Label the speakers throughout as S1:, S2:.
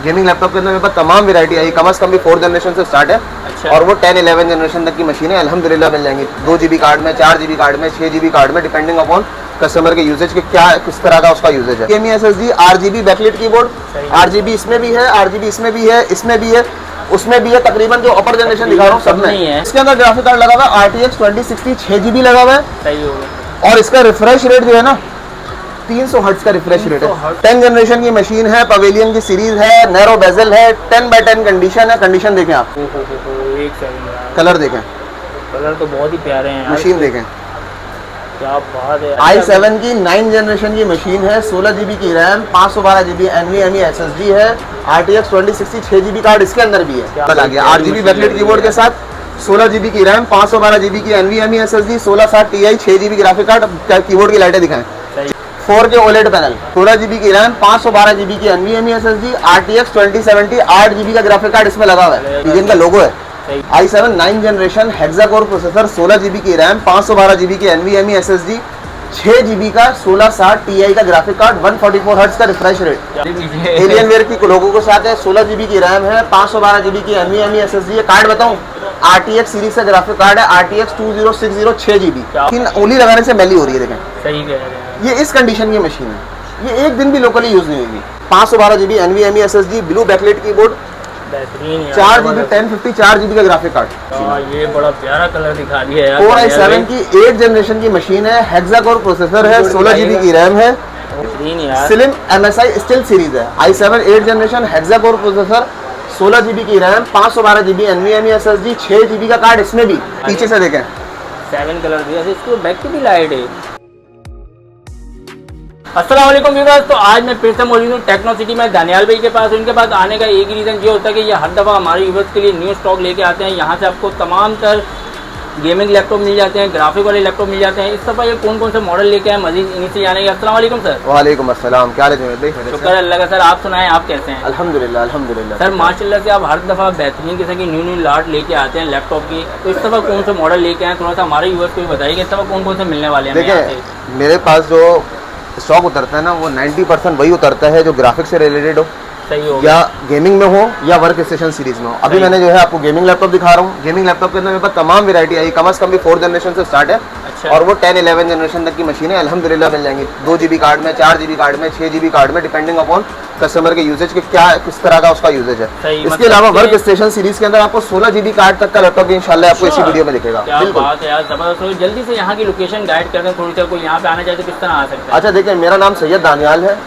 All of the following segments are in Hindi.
S1: गेमिंग लैपटॉप के अंदर मेरे पास तमाम वैरायटी आई, कम से कम भी 4th जनरेशन से स्टार्ट है।
S2: अच्छा।
S1: और वो 10-11 जनरेशन तक की मशीन है, अल्हम्दुलिल्लाह मिल जाएंगी। 2 GB कार्ड में, 4 GB कार्ड में, 6 GB कार्ड में, डिपेंडिंग अपॉन कस्टमर के यूजेज के क्या किस तरह का उसका यूजेज है। ME SSD, RGB backlight keyboard, RGB इसमें भी है, RGB इसमें भी है, इसमें भी है, उसमें भी है। तकरीबन जो अपर जनरेशन दिखा रहा हूँ सब में है। इसके अंदर ग्राफिक कार्ड लगा हुआ है RTX 2060 6 GB लगा हुआ है।
S2: सही हो गया।
S1: और इसका रिफ्रेश रेट जो है ना 300 हर्ट्ज का रिफ्रेश रेट है। 10 जनरेशन की मशीन है, पवेलियन की सीरीज है, नैरो बेजल है, 10x10 कंडीशन है। कंडीशन देखें आप,
S2: एक सेकंड,
S1: कलर देखें,
S2: कलर तो बहुत ही प्यारे हैं।
S1: मशीन देखें,
S2: क्या बात है।
S1: i7 की 9 जनरेशन की मशीन है, 16 GB की रैम, 512 GB NVMe SSD है, RTX 2060 6 GB कार्ड इसके अंदर भी है। कल आ गया RGB बैकलाइट कीबोर्ड के साथ, 16 GB की रैम, 512 GB की NVMe SSD, 1660 Ti 6 GB graphic card. Keyboard की लाइटें दिखाएं, 4K OLED पैनल, 16 GB की रैम, 512 GB की NVMe SSD, RTX 2070 8 GB का ग्राफिक कार्ड इसमें लगा हुआ है, जिनका लोगो है। i7 9 generation hexa core processor, 16 GB की रैम, 512 GB की NVMe SSD, 6 GB का 1660 Ti का ग्राफिक कार्ड, 144 हर्ट्ज का रिफ्रेश रेट। एलियनवेयर की लोगो के साथ है, 16 GB की रैम है, 512 GB की NVMe SSD है। कार्ड बताऊं, RTX सीरीज का ग्राफिक कार्ड है, RTX 2060 6 GB। उंगली लगाने से मैली हो रही है, देखें।
S2: सही कह रहे हैं।
S1: ये इस कंडीशन की मशीन है, ये एक दिन भी लोकली यूज नहीं होगी। 512 GB NVMe SSD, blue backlight keyboard,
S2: बेहतरीन,
S1: 4 GB 1050 4 GB का ग्राफिक कार्ड।
S2: ये बड़ा प्यारा कलर दिखा दिया यार।
S1: Core i7 की 8 जनरेशन की मशीन है, हेक्सा कोर प्रोसेसर है, 16 GB की रैम है, स्लिम MSI स्टील सीरीज है। i7 8 generation hexa core processor, 16 GB की RAM, 512 GB NVMe SSD, 6 GB का कार्ड इसमें भी। पीछे से देखें,
S2: 7 कलर दिया, इसको बैक की भी लाइट है। अस्सलाम वालेकुम व्यूअर्स, तो आज मैं फिर से मौजूद हूँ टेक्नो सिटी में दानियाल भाई के पास। उनके पास आने का एक ही रीज़न ये होता है कि ये हर दफ़ा हमारे व्यूअर्स के लिए न्यू स्टॉक लेके आते हैं। यहाँ से आपको तमाम तर गेमिंग लैपटॉप मिल जाते हैं, ग्राफिक वाले लैपटॉप मिल जाते हैं। इस दफ़ा ये कौन कौन से मॉडल लेके आए मजीद इन्हीं से जानेंगे। अस्सलाम वालेकुम सर।
S1: वालेकुम अस्सलाम, क्या हाल है?
S2: शुक्र अल्लाह का। सर आप सुनाएं, आप कैसे हैं?
S1: अल्हम्दुलिल्लाह अल्हम्दुलिल्लाह।
S2: सर माशाल्लाह से आप हर दफ़ा बेहतरीन किस्म की न्यू लाट लेके आते हैं लैपटॉप की, तो इस दफ़ा कौन से मॉडल लेके आए थोड़ा सा हमारे व्यूअर्स को भी बताइए। इस दफ़ा कौन कौन से मिलने वाले हैं?
S1: देखिए, मेरे पास जो स्टॉक उतरता है ना, वो 90% वही उतरता है जो ग्राफिक से रिलेटेड हो,
S2: सही हो,
S1: या गेमिंग में हो या वर्क स्टेशन सीरीज में हो। अभी मैंने जो है आपको गेमिंग लैपटॉप दिखा रहा हूँ। गेमिंग लैपटॉप के अंदर मेरे पास तमाम वैरायटी आई, कम से कम भी 4th जनरेशन से स्टार्ट है।
S2: अच्छा।
S1: और वो 10-11 जनरेशन तक की मशीन है, अल्हम्दुलिल्लाह मिल जाएंगी। 2 GB कार्ड में, 4 GB कार्ड में, 6 GB कार्ड में, डिपेंडिंग अपॉन कस्टमर के यूजेज के क्या किस तरह का उसका यूजेज है। इसके अलावा वर्क स्टेशन सीरीज के अंदर आपको 16 GB कार्ड तक का लैपटॉप इंशाल्लाह आपको इसी वीडियो में दिखेगा।
S2: बिल्कुल बात है यार, जबरदस्त। जल्दी से यहाँ की लोकेशन गाइड कर दें थोड़ी सी, कोई यहाँ पे आना चाहे तो किस तरह आ सकता है?
S1: अच्छा देखिए, मेरा नाम सैयद दानियाल है।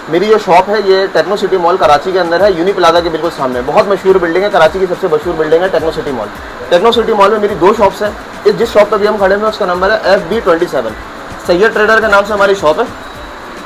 S1: मेरी जो शॉप है ये टेक्नो सिटी मॉल कराची के अंदर है, यूनी प्लाजा के बिल्कुल सामने। बहुत मशहूर बिल्डिंग है, कराची की सबसे मशहूर बिल्डिंग है Techno City Mall. Techno City Mall में मेरी 2 शॉप्स हैं। इस जिस शॉप पर भी हम खड़े हैं उसका नंबर है FB27, सैयद ट्रेडर के नाम से हमारी शॉप है।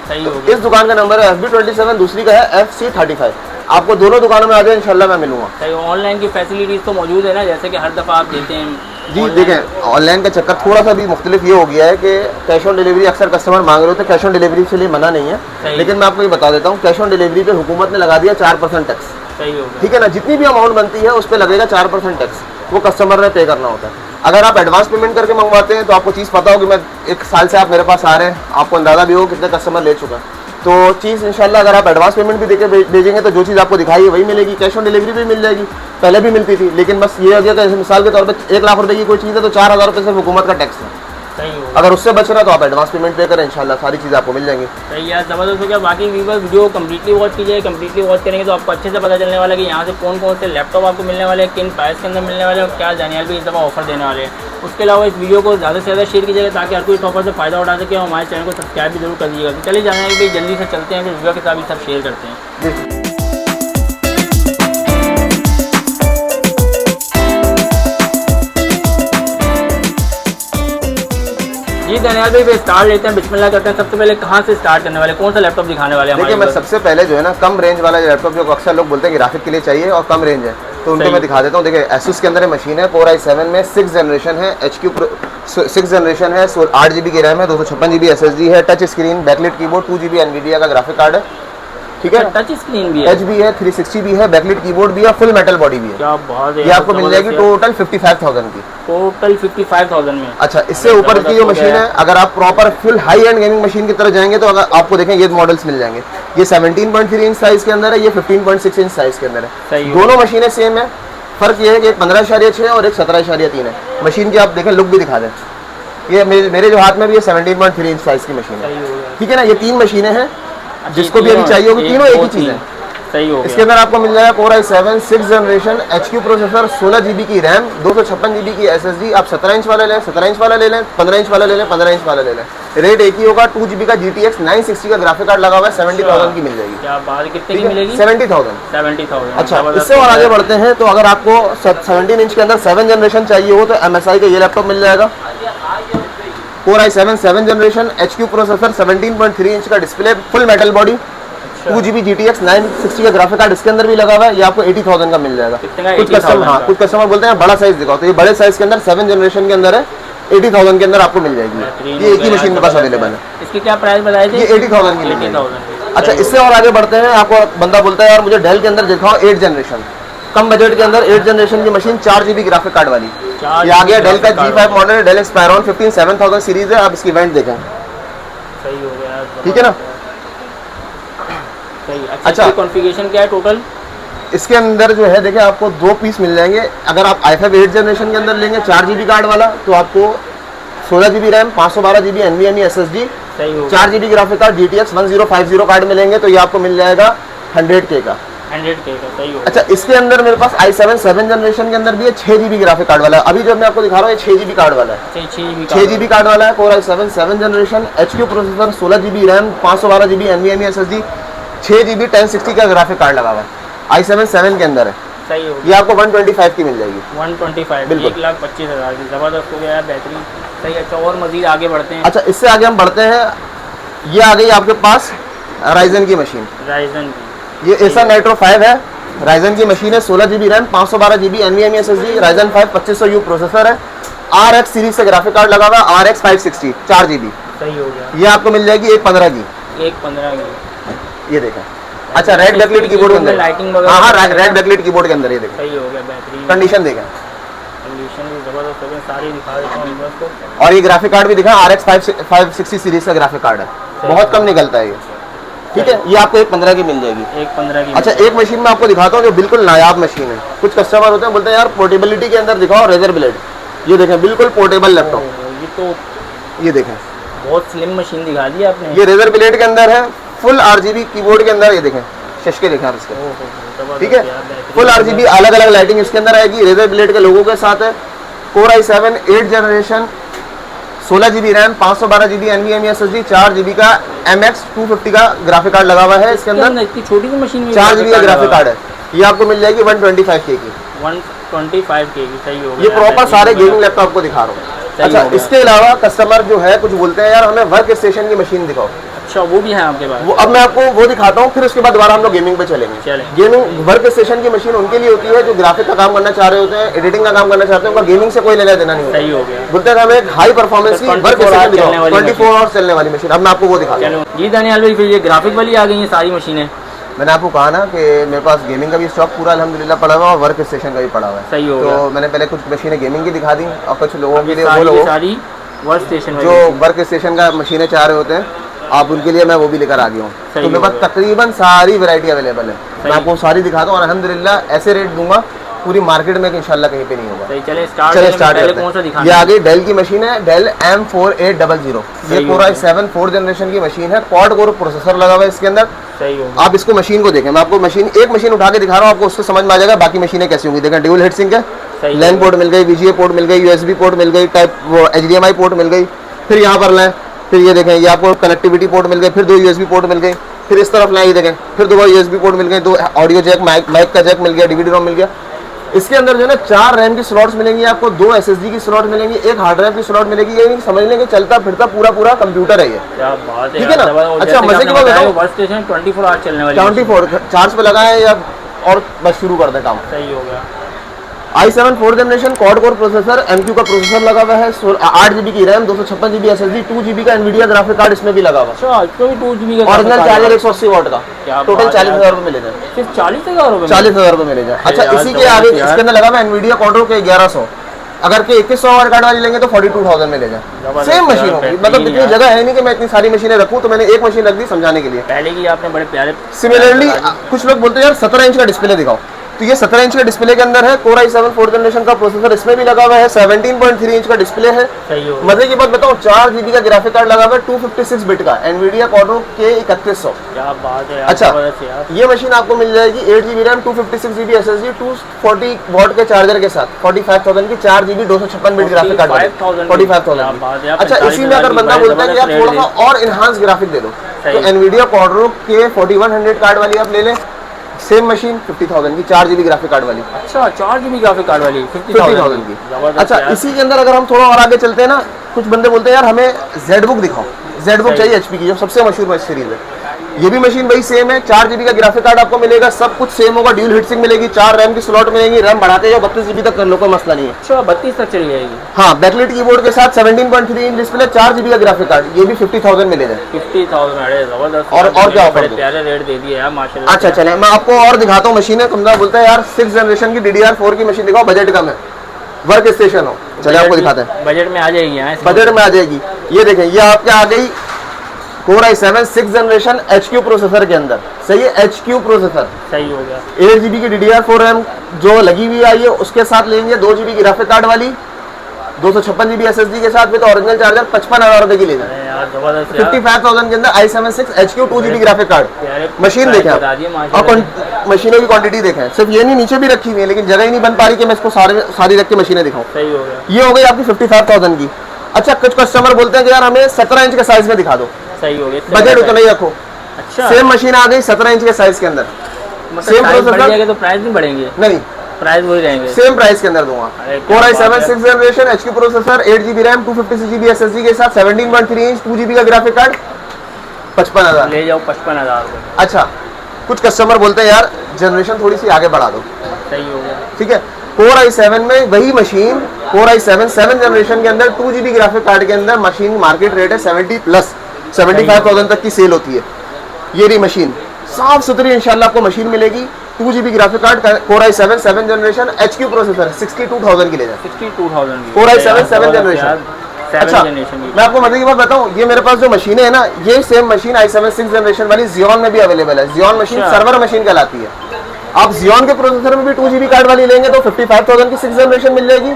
S2: सही हो।
S1: इस दुकान का नंबर है FB27, दूसरी का है FC35। आपको दोनों दुकानों में आ जाए इंशाल्लाह मैं मिलूंगा।
S2: सही। ऑनलाइन की फैसिलिटीज तो मौजूद है ना, जैसे कि हर दफ़ा आप देते हैं?
S1: जी देखें, ऑनलाइन का चक्कर थोड़ा सा भी मुख्तलिफ ये हो गया है कि कैश ऑन डिलीवरी अक्सर कस्टमर मांग रहे होते हैं। कैश ऑन डिलीवरी के लिए मना नहीं है, लेकिन मैं आपको ये बता देता हूँ, कैश ऑन डिलीवरी पे हुकूमत ने लगा दिया 4% टैक्स।
S2: सही हो,
S1: ठीक है ना। जितनी भी अमाउंट बनती है उस पर लगेगा 4% टैक्स, वो कस्टमर ने पे करना होता है। अगर आप एडवांस पेमेंट करके मंगवाते हैं तो आपको चीज़ पता हो कि मैं 1 साल से आप मेरे पास आ रहे हैं, आपको अंदाज़ा भी हो कितने कस्टमर ले चुका है। तो चीज़ इंशाल्लाह अगर आप एडवांस पेमेंट भी देके भेजेंगे तो जो चीज़ आपको दिखाई है वही मिलेगी। कैश ऑन डिलीवरी भी मिल जाएगी, पहले भी मिलती थी, लेकिन बस ये हो गया कि मिसाल के तौर पे 1 लाख रुपए की कोई चीज़ है तो 4,000 रुपये सिर्फ हुकूमत का टैक्स है।
S2: सही हो।
S1: अगर उससे बच रहा है तो आप एडवांस पेमेंट पे करें, इंशाल्लाह सारी चीज़ें आपको मिल जाएंगी।
S2: सही यार, ज़बरदस्त हो गया। बाकी व्यूअर्स वीडियो कम्प्लीटली वॉच कीजिए। कम्प्लीटली वॉच करेंगे तो आपको अच्छे से पता चलने वाला है कि यहाँ से कौन कौन से लैपटॉप आपको मिलने वाले हैं, किन प्राइस के अंदर मिलने वाले हैं और क्या दानियाल भी इस दफ़ा ऑफर देने वाले हैं। उसके अलावा इस वीडियो को ज़्यादा से ज़्यादा शेयर कीजिएगा ताकि हर कोई इस ऑफर से फ़ायदा उठा सके और हमारे चैनल को सब्सक्राइब भी जरूर कर दीजिएगा। तो चलिए जानिए भाई, जल्दी से चलते हैं, फिर वीडियो के साथ भी सब शेयर करते हैं। जी दानियाल भाई, स्टार्ट लेते हैं, बिस्मिल्लाह करते हैं। सबसे पहले कहाँ से स्टार्ट करने वाले, कौन सा लैपटॉप दिखाने वाले हैं?
S1: देखिए, मैं सबसे पहले जो है ना कम रेंज वाला लैपटॉप, जो अक्सर लोग बोलते हैं कि ग्राफिक के लिए चाहिए और कम रेंज है, तो उनको मैं दिखा देता हूँ। देखिए, Asus के अंदर मशीन है, Core i7 में 6 जनरेशन है, HQ 6 जनरेशन है, 8 GB की रैम है, 256 GB SSD है, touch screen, backlight keyboard, 2 GB NVIDIA का ग्राफिक कार्ड है। ठीक है,
S2: टच स्क्रीन भी है,
S1: टच भी है, 360 भी है, बैकलाइट कीबोर्ड भी है, फुल मेटल बॉडी भी है।
S2: क्या बात है।
S1: ये आपको मिल जाएगी टोटल 55,000 की।
S2: टोटल 55,000 में।
S1: अच्छा, इससे ऊपर की जो मशीन है, अगर आप proper full high and gaming machine की तरफ जाएंगे तो अगर आपको देखें ये मॉडल्स मिल जाएंगे। ये 17.3 इंच साइज के अंदर है, ये 15.6 इंच साइज के अंदर
S2: सही
S1: है।
S2: हो
S1: दोनों मशीनें सेम है, फर्क ये है कि एक 15.6 और एक 17.3 है। मशीन की आप देखें, लुक भी दिखा दें। ये मेरे जो हाथ में भी ये 17.3 इंच साइज की मशीन है,
S2: सही हो गया।
S1: ठीक है ना। ये 3 मशीनें हैं, जिसको भी अभी
S2: तीनों-
S1: चाहिए होगी, तीनों एक ही
S2: दो,
S1: चीज़ है।
S2: सही हो
S1: इसके
S2: गया।
S1: अंदर आपको मिल जाएगा Core i7 6th generation HQ processor, 16 GB की रैम, 256 GB की SSD। आप 17 इंच वाला लें, 17 इंच वाला ले लें, 15 इंच वाला ले लें, 15 इंच वाला ले लें, रेट एक ही होगा। 2 GB का GTX 960 का ग्राफिक कार्ड लगा हुआ है, 70,000 की मिल जाएगी।
S2: क्या बात, कितने की मिलेगी?
S1: 70,000।
S2: 70,000।
S1: अच्छा, इससे और आगे बढ़ते हैं तो अगर आपको 17 इंच के अंदर 7 जनरेशन चाहिए हो तो MSI का ये लैपटॉप मिल जाएगा। Core i7 7 generation HQ processor, 17.3 inch का display, full metal body, 2 GB GTX 960 का ग्राफिक कार्ड इसके अंदर भी लगा हुआ है। ये आपको 80,000 का मिल जाएगा।
S2: कितने का?
S1: कुछ कस्टमर, हाँ, कुछ कस्टमर बोलते हैं बड़ा साइज दिखाओ, तो ये बड़े साइज के अंदर 7 जनरेशन के अंदर है, 80,000 के अंदर आपको मिल जाएगी। ये एक ही मशीन में पास अवेलेबल है।
S2: इसकी क्या प्राइस बताए थे?
S1: ये 80,000 की मिल जाएगी।
S2: 80,000।
S1: अच्छा, इससे और आगे बढ़ते हैं। आपको बंदा बोलता है यार मुझे डेल के अंदर दिखाओ 8 जनरेशन, कम बजट के अंदर 8 जनरेशन की मशीन, 4 GB ग्राफिक कार्ड वाली। ये आ गया डेल का G5 मॉडल है, डेल एक्सपायरॉन 15 7000 सीरीज है। आप इसकी इवेंट देखें,
S2: सही हो गया,
S1: ठीक है ना।
S2: सही।
S1: अच्छा,
S2: कॉन्फ़िगरेशन क्या है टोटल?
S1: इसके अंदर जो है देखिए आपको 2 पीस मिल जाएंगे। अगर आप i5 8 जनरेशन के अंदर लेंगे 4 GB कार्ड वाला तो आपको 16 GB RAM, 512 GB NVMe SSD,
S2: सही हो
S1: 4 GB graphic card, GTX 1050 card मिलेंगे, तो ये आपको मिल जाएगा 100K का।
S2: 100K का, सही हो गया।
S1: अच्छा, इसके अंदर मेरे पास i7 7 जनरेशन के अंदर भी है, 6 GB ग्राफिक कार्ड वाला है। अभी जो मैं आपको दिखा रहा हूँ ये 6 GB कार्ड वाला है। 6 GB कार्ड वाला है, Core i7 7 generation HQ processor, 16 GB RAM, 512 GB NVMe SSD, 6 GB 1060 का ग्राफिक कार्ड लगा हुआ है, i7 7 के अंदर है।
S2: सही हो गया।
S1: ये आपको 125 की मिल जाएगी।
S2: 125,
S1: बिल्कुल।
S2: 1,25,000 की, ज़बरदस्त हो गया, बेहतरीन। सही। अच्छा, और मज़ीद आगे बढ़ते हैं।
S1: अच्छा, इससे आगे हम बढ़ते हैं। ये आ गई आपके पास राइजन की मशीन,
S2: राइजन की,
S1: ये Acer Nitro 5 है, राइजन की मशीन है, 16 GB RAM, 512 GB NVMe SSD, Ryzen 5 2500U processor है, RX सीरीज से ग्राफिक कार्ड लगा हुआ है, RX 560 4 GB।
S2: सही हो गया।
S1: ये आपको मिल जाएगी 115 की।
S2: 115 की,
S1: ये देखें। अच्छा, रेड बैकलाइट कीबोर्ड के अंदर,
S2: लाइटिंग वगैरह,
S1: हाँ, रेड बैकलाइट कीबोर्ड के अंदर ये देखें।
S2: सही हो गया, बेहतरीन।
S1: कंडीशन देखें,
S2: कंडीशन भी ज़बरदस्त हो गई, सारी दिखा देता हूँ बस को।
S1: और ये ग्राफिक कार्ड भी दिखा, RX 560 सीरीज का ग्राफिक कार्ड है, बहुत कम निकलता है ये, ठीक है। ये आपको 115 की मिल जाएगी।
S2: 115 की।
S1: अच्छा, एक मशीन में आपको दिखाता हूँ जो बिल्कुल नायाब मशीन है। कुछ कस्टमर होते हैं बोलते हैं यार पोर्टेबिलिटी के अंदर दिखाओ रेजर ब्लेड, ये देखें बिल्कुल पोर्टेबल लैपटॉप,
S2: ये तो
S1: ये देखें,
S2: बहुत स्लिम मशीन दिखा दी आपने।
S1: ये रेजर ब्लेड के अंदर है, फुल RGB कीबोर्ड के अंदर, ये देखें शशके देखें आप इसके,
S2: ओहो,
S1: ठीक है।
S2: ज़बरदस्त,
S1: फुल RGB अलग अलग लाइटिंग इसके अंदर आएगी, रेजर ब्लेड के लोगों के साथ है। Core i7 8 generation, 16 GB RAM, 512 GB NVMe SSD, 4 GB का MX 250 का ग्राफिक कार्ड लगा हुआ है इसके अंदर,
S2: इतनी छोटी सी मशीन में
S1: 4 GB का ग्राफिक कार्ड है। ये आपको मिल जाएगी 125K की।
S2: 125K की, सही हो गया।
S1: ये प्रॉपर
S2: बेहतरीन
S1: सारे
S2: हो गया।
S1: गेमिंग लैपटॉप को दिखा रहा हूँ।
S2: सही
S1: अच्छा,
S2: हो गया।
S1: इसके अलावा कस्टमर जो है कुछ बोलते हैं यार हमें वर्क स्टेशन की मशीन दिखाओ,
S2: अच्छा, वो भी है आपके पास?
S1: वो अब मैं आपको वो दिखाता हूँ, फिर उसके बाद दोबारा हम लोग गेमिंग पे चलेंगे।
S2: चलें।
S1: गेमिंग वर्क स्टेशन की मशीन उनके लिए होती है जो ग्राफिक का काम करना चाह रहे होते हैं, एडिटिंग का काम करना चाहते हैं, उनका गेमिंग से कोई लेना देना नहीं होता।
S2: सही हो गया।
S1: बोलते हैं हमें हाई परफॉर्मेंस की
S2: 24
S1: वर्क स्टेशन
S2: hours
S1: दिखाओ,
S2: चलने वाली
S1: 24 आवर्स चलने वाली मशीन। अब मैं आपको वो दिखाता हूँ।
S2: चलो जी दानियाल भाई, फिर ये ग्राफिक वाली आ गई हैं सारी मशीनें।
S1: मैंने आपको कहा ना कि मेरे पास गेमिंग का भी स्टॉक पूरा अल्हम्दुलिल्लाह पड़ा हुआ है और वर्क स्टेशन का भी पड़ा हुआ है।
S2: सही हो
S1: तो
S2: गया।
S1: मैंने पहले कुछ मशीनें गेमिंग की दिखा दी और कुछ लोगों के लिए वो
S2: सारी की
S1: लोग
S2: सारी वर्क स्टेशन
S1: जो वर्क स्टेशन का मशीनें चाह रहे होते हैं, आप उनके लिए मैं वो भी लेकर आ गया हूँ। तो
S2: सही
S1: मेरे
S2: हो
S1: पास
S2: गया।
S1: तकरीबन सारी वैरायटी अवेलेबल है, मैं
S2: सही।
S1: आपको सारी दिखाता हूँ और अल्हम्दुलिल्लाह ऐसे रेट दूंगा पूरी मार्केट में कि इंशाल्लाह कहीं पे नहीं होगा।
S2: सही। चले स्टार्ट
S1: चलिए
S2: करें।
S1: स्टार्ट
S2: पहले
S1: करते
S2: कौन सा
S1: हैं।
S2: दिखाना
S1: ये
S2: है?
S1: आ गई डेल की मशीन है, डेल M4800। ये
S2: सही हो
S1: Core
S2: गया।
S1: i7 4 जनरेशन की मशीन है, क्वाड कोर प्रोसेसर लगा हुआ है इसके अंदर।
S2: सही हो गया।
S1: आप इसको मशीन को देखें, मैं आपको एक मशीन उठा के दिखा रहा हूँ, आपको उससे समझ में आ जाएगा बाकी मशीनें कैसी होंगी। देखें ड्यूल हीट सिंक है,
S2: सही
S1: लैन
S2: हो
S1: पोर्ट मिल गई, VGA पोर्ट मिल गई, USB पोर्ट मिल गई, टाइप वो HDMI पोर्ट मिल गई, फिर यहाँ पर लाएं, फिर ये देखें ये आपको कनेक्टिविटी पोर्ट मिल गए, फिर 2 USB पोर्ट मिल गई, फिर इस तरफ लाएं, ये देखें फिर 2 USB पोर्ट मिल गए, 2 ऑडियो जैक, माइक का जैक मिल गया, DVD रोम मिल गया। इसके अंदर जो है ना 4 रैम की स्लॉट्स मिलेंगी आपको, 2 SSD की स्लॉट मिलेंगी, 1 हार्ड ड्राइव की स्लॉट मिलेगी। ये नहीं समझ लें कि चलता फिरता पूरा कंप्यूटर है ये,
S2: क्या बात है,
S1: ठीक है ना।
S2: यार,
S1: अच्छा, मजे की बात बताऊं,
S2: वर्क स्टेशन 24 आवर चलने वाली
S1: 24 चार्ज पे लगाएं या और बस शुरू कर दें काम।
S2: सही हो गया।
S1: i7 4 generation quad core processor, MQ का प्रोसेसर लगा हुआ है, 8 GB की रैम, 256 GB SSD, 2 GB का NVIDIA ग्राफिक कार्ड इसमें भी लगा हुआ है।
S2: अच्छा, इसको भी 2 GB का
S1: ओरिजिनल चार्जर 180 वाट का,
S2: क्या
S1: टोटल
S2: बात है
S1: 40,000 रुपये मिले जाए,
S2: सिर्फ 40,000 रुपये में?
S1: 40,000 रुपये मिले जाए। अच्छा,
S2: यार,
S1: इसी के
S2: जबरदस्त
S1: आगे
S2: यार।
S1: इसके अंदर लगा हुआ NVIDIA Quadro के 1100 अगर के 2100 आवर कार्ड वाली लेंगे तो 42,000 में ले जाए। सेम मशीन होगी, मतलब इतनी जगह है नहीं कि मैं इतनी सारी मशीनें रखूं, तो मैंने एक मशीन रख दी समझाने के लिए।
S2: पहले की आपने बड़े प्यारे।
S1: सिमिलरली कुछ लोग बोलते हैं यार 17 इंच का डिस्प्ले दिखाओ, तो ये 17 इंच के डिस्प्ले के अंदर है Core i7 4th जनरेशन का प्रोसेसर इसमें भी लगा हुआ है, 17.3 इंच का डिस्प्ले है। मजे की बात बताऊं, 4 GB का ग्राफिक कार्ड लगा हुआ है 256 बिट का NVIDIA Quadro K3100।
S2: क्या बात है।
S1: अच्छा, ये मशीन आपको मिल जाएगी 8 GB RAM 256 GB SSD 240 what के चार्जर के साथ 45,000 की 4 GB 256 बिट ग्राफिक कार्ड 45,000। अच्छा, इसी में अगर बंदा बोलता है कि यार थोड़ा सा और इनहांस ग्राफिक दे दो, तो NVIDIA Quadro K4100 कार्ड वाली आप ले लें, सेम मशीन 50,000 की 4 GB ग्राफिक कार्ड वाली।
S2: अच्छा, 4 GB ग्राफिक कार्ड वाली
S1: 50,000 की। अच्छा, इसी के अंदर अगर हम थोड़ा और आगे चलते हैं ना, कुछ बंदे बोलते हैं यार हमें ZBook दिखाओ, ZBook चाहिए HP की, जो सबसे मशहूर सीरीज है। ये भी मशीन वही सेम है, 4 GB का ग्राफिक कार्ड आपको मिलेगा, सब कुछ सेम होगा, ड्यूल हीट सिंक मिलेगी, 4 रैम की स्लॉट मिलेगी, रैम बढ़ाते जाओ 32 GB तक कर लो, कोई मसला नहीं है।
S2: अच्छा, 32 तक चली जाएगी।
S1: हाँ, बैकलाइट कीबोर्ड के साथ 17.3 इंच डिस्प्ले, 4 GB का ग्राफिक कार्ड, ये भी 50,000 में ले जाए।
S2: 50,000 में, अरे जबरदस्त।
S1: और क्या ऑफर
S2: बड़े प्यारे रेट दे दिए यार माशाल्लाह।
S1: अच्छा चले, मैं आपको और दिखाता हूँ मशीनें। बंदा बोलता है यार 6th जनरेशन की DDR4 की मशीन दिखाओ, बजट कम है, वर्क स्टेशन हो, चले आपको दिखाते हैं।
S2: बजट में आ जाएगी यहाँ,
S1: बजट में आ जाएगी। ये देखें, ये आपके आ गई Core i7 6th generation HQ processor के अंदर, सही है, HQ प्रोसेसर,
S2: सही हो गया।
S1: 8 GB की DDR4 रैम जो लगी हुई आई है, उसके साथ लेंगे 2 GB की ग्राफिक कार्ड वाली, 256 GB SSD के साथ, विद ओरिजिनल चार्जर 55,000 रुपए की ले जाए। 55,000 के अंदर i7 6 HQ 2 GB graphic card machine देखें आप, और मशीनों की क्वांटिटी देखें। सिर्फ ये नहीं, नीचे भी रखी हुई है, लेकिन जगह ही नहीं बन पा रही कि मैं इसको सारी रख के मशीनें दिखाऊं।
S2: सही हो गया।
S1: ये हो गई आपकी 55,000 की। अच्छा, कुछ कस्टमर बोलते हैं कि यार हमें 17 इंच के साइज में दिखा दो,
S2: सही हो गया,
S1: बजट उतना ही रखो।
S2: अच्छा,
S1: सेम मशीन आ गई 17 इंच के साइज के अंदर, सेम प्रोसेसर,
S2: तो प्राइस नहीं बढ़ेंगे?
S1: नहीं,
S2: प्राइस वही रहेंगे,
S1: सेम प्राइस के अंदर दूंगा। Core i7 6th generation HQ processor, 8 GB RAM 256 GB SSD के साथ, 17.3 इंच 2 GB का ग्राफिक कार्ड, 55,000
S2: ले जाओ। 55,000 रुपए।
S1: अच्छा, कुछ कस्टमर बोलते हैं यार जनरेशन थोड़ी सी आगे बढ़ा दो,
S2: सही हो गया।
S1: ठीक है। Core i7 में वही machine, Core i7 7th generation के अंदर 2 GB ग्राफिक कार्ड के अंदर मशीन मार्केट रेट है 70+ 75,000 तक की सेल होती है। ये रही मशीन, साफ सुथरी इंशाल्लाह आपको मशीन मिलेगी। 2 GB graphic card, Core i7 7th generation HQ processor, 62,000 की ले जाए।
S2: 62,000 की
S1: Core i7 7th जनरेशन। अच्छा, मैं आपको मजे की बात बताऊं, ये मेरे पास जो मशीनें है ना, ये same machine i7 6th generation वाली Xeon में भी अवेलेबल है। Xeon मशीन सर्वर मशीन कहलाती है। आप Xeon के प्रोसेसर में भी 2 GB कार्ड वाली लेंगे तो 55,000 की 6th जनरेशन मिल जाएगी,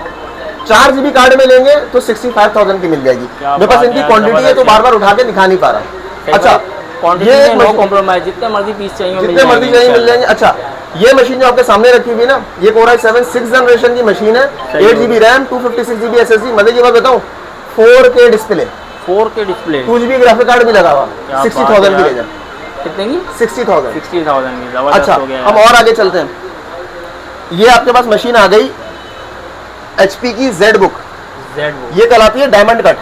S1: 4 GB कार्ड में लेंगे तो 65,000 की मिल जाएगी। मेरे पास इनकी क्वांटिटी है तो बार बार उठा के दिखा नहीं पा रहा। अच्छा, ये
S2: नो कॉम्प्रोमाइज, जितने मर्जी पीस चाहिए
S1: जितने मर्जी चाहिए मिल जाएंगे। अच्छा, ये मशीन जो आपके सामने रखी हुई है ना, ये Core i7 6th जनरेशन की मशीन है, 8 GB रैम 256 GB SSD। मजे की बात बताऊं, 4K display,
S2: 4K display,
S1: 2 GB graphic card भी लगा हुआ, 60,000 की ले जाए।
S2: कितने की?
S1: 60,000।
S2: 60,000 की, जबरदस्त
S1: अच्छा,
S2: हो गया।
S1: हम और आगे चलते हैं। ये आपके पास मशीन आ गई HP की ZBook, ये कहलाती है डायमंड कट।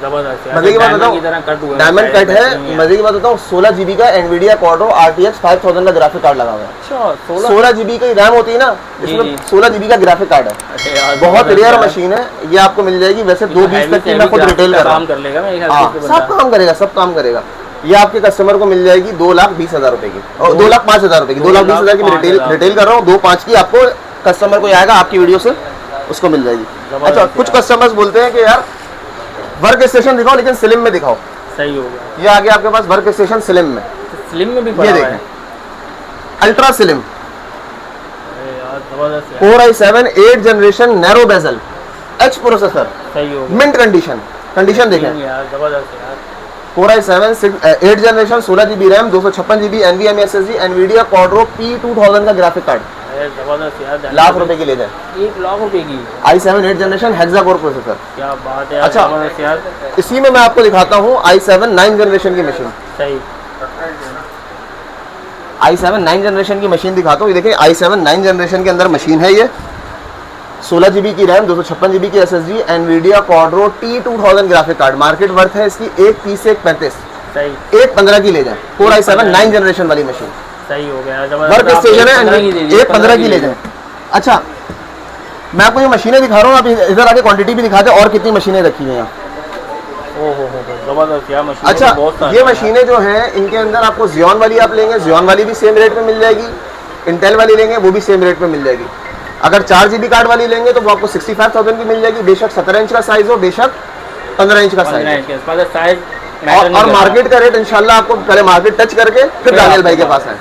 S1: मजे की बात बताऊं, डायमंड कट है। मजे की बात बताऊं, 16 GB का NVIDIA Quadro RTX 5000 का ग्राफिक कार्ड लगा हुआ है।
S2: अच्छा,
S1: 16 GB की रैम होती है ना, इसमें 16 GB का ग्राफिक कार्ड है। बहुत रेयर मशीन है, ये आपको मिल जाएगी। वैसे 220 तक की मैं खुद रिटेल कर रहा हूँ, सब काम करेगा, सब काम करेगा। ये आपके कस्टमर को मिल जाएगी 2,20,000 रुपए की, और 2,05,000 रुपए की, 2,20,000 की मैं रिटेल कर रहा हूँ। 2,05,000 की आपको कस्टमर को आएगा, आपकी वीडियो से उसको मिल जाएगी। अच्छा, कुछ कस्टमर्स बोलते हैं कि यार वर्क स्टेशन दिखाओ लेकिन स्लिम में दिखाओ।
S2: सही हो गया।
S1: ये आगे आपके पास वर्क स्टेशन स्लिम में,
S2: स्लिम में भी
S1: ये देखें, ultra slim. Core i7 8th generation narrow bezel H processor,
S2: सही हो गया।
S1: मिंट कंडीशन देखें
S2: यार, जबरदस्त यार।
S1: Core i7 8th generation 16 GB RAM 256 GB NVMe SSD NVIDIA Quadro P2000 का ग्राफिक कार्ड,
S2: जबरदस्त यार,
S1: लाख रुपए की ले जाए।
S2: 1 लाख रुपए की
S1: i7 8th generation hexa core processor,
S2: क्या बात है।
S1: अच्छा,
S2: जबरदस्त यार।
S1: इसी में मैं आपको दिखाता हूँ i7 9th जनरेशन की मशीन।
S2: सही,
S1: i7 9th जनरेशन की मशीन दिखाता हूँ। ये देखिए, i7 9th जनरेशन के अंदर मशीन है। ये 16 GB की रैम 256 GB की SSD NVIDIA Quadro T2000 graphic card, market worth है इसकी 1,30,1,35,
S2: सही,
S1: 1,15 की ले जाए। Core i7 9th जनरेशन वाली मशीन,
S2: सही हो गया।
S1: वर्क स्टेशन है, 1,15 की ले जाए। अच्छा, मैं आपको ये मशीनें दिखा रहा हूँ, आप इधर आके क्वांटिटी भी दिखा दे और कितनी मशीनें रखी हुई हैं।
S2: जबरदस्त यार मशीन।
S1: अच्छा, ये मशीनें जो हैं इनके अंदर आपको Xeon वाली आप लेंगे, Xeon वाली भी सेम रेट में मिल जाएगी, इंटेल वाली लेंगे वो भी सेम रेट में मिल जाएगी। अगर 4 GB कार्ड वाली लेंगे तो वो आपको 65,000 की मिल जाएगी, बेशक 17 इंच का साइज हो, बेशक 15 इंच का साइज। और मार्केट का रेट इंशाल्लाह आपको पहले मार्केट टच करके फिर दानियल भाई के पास है।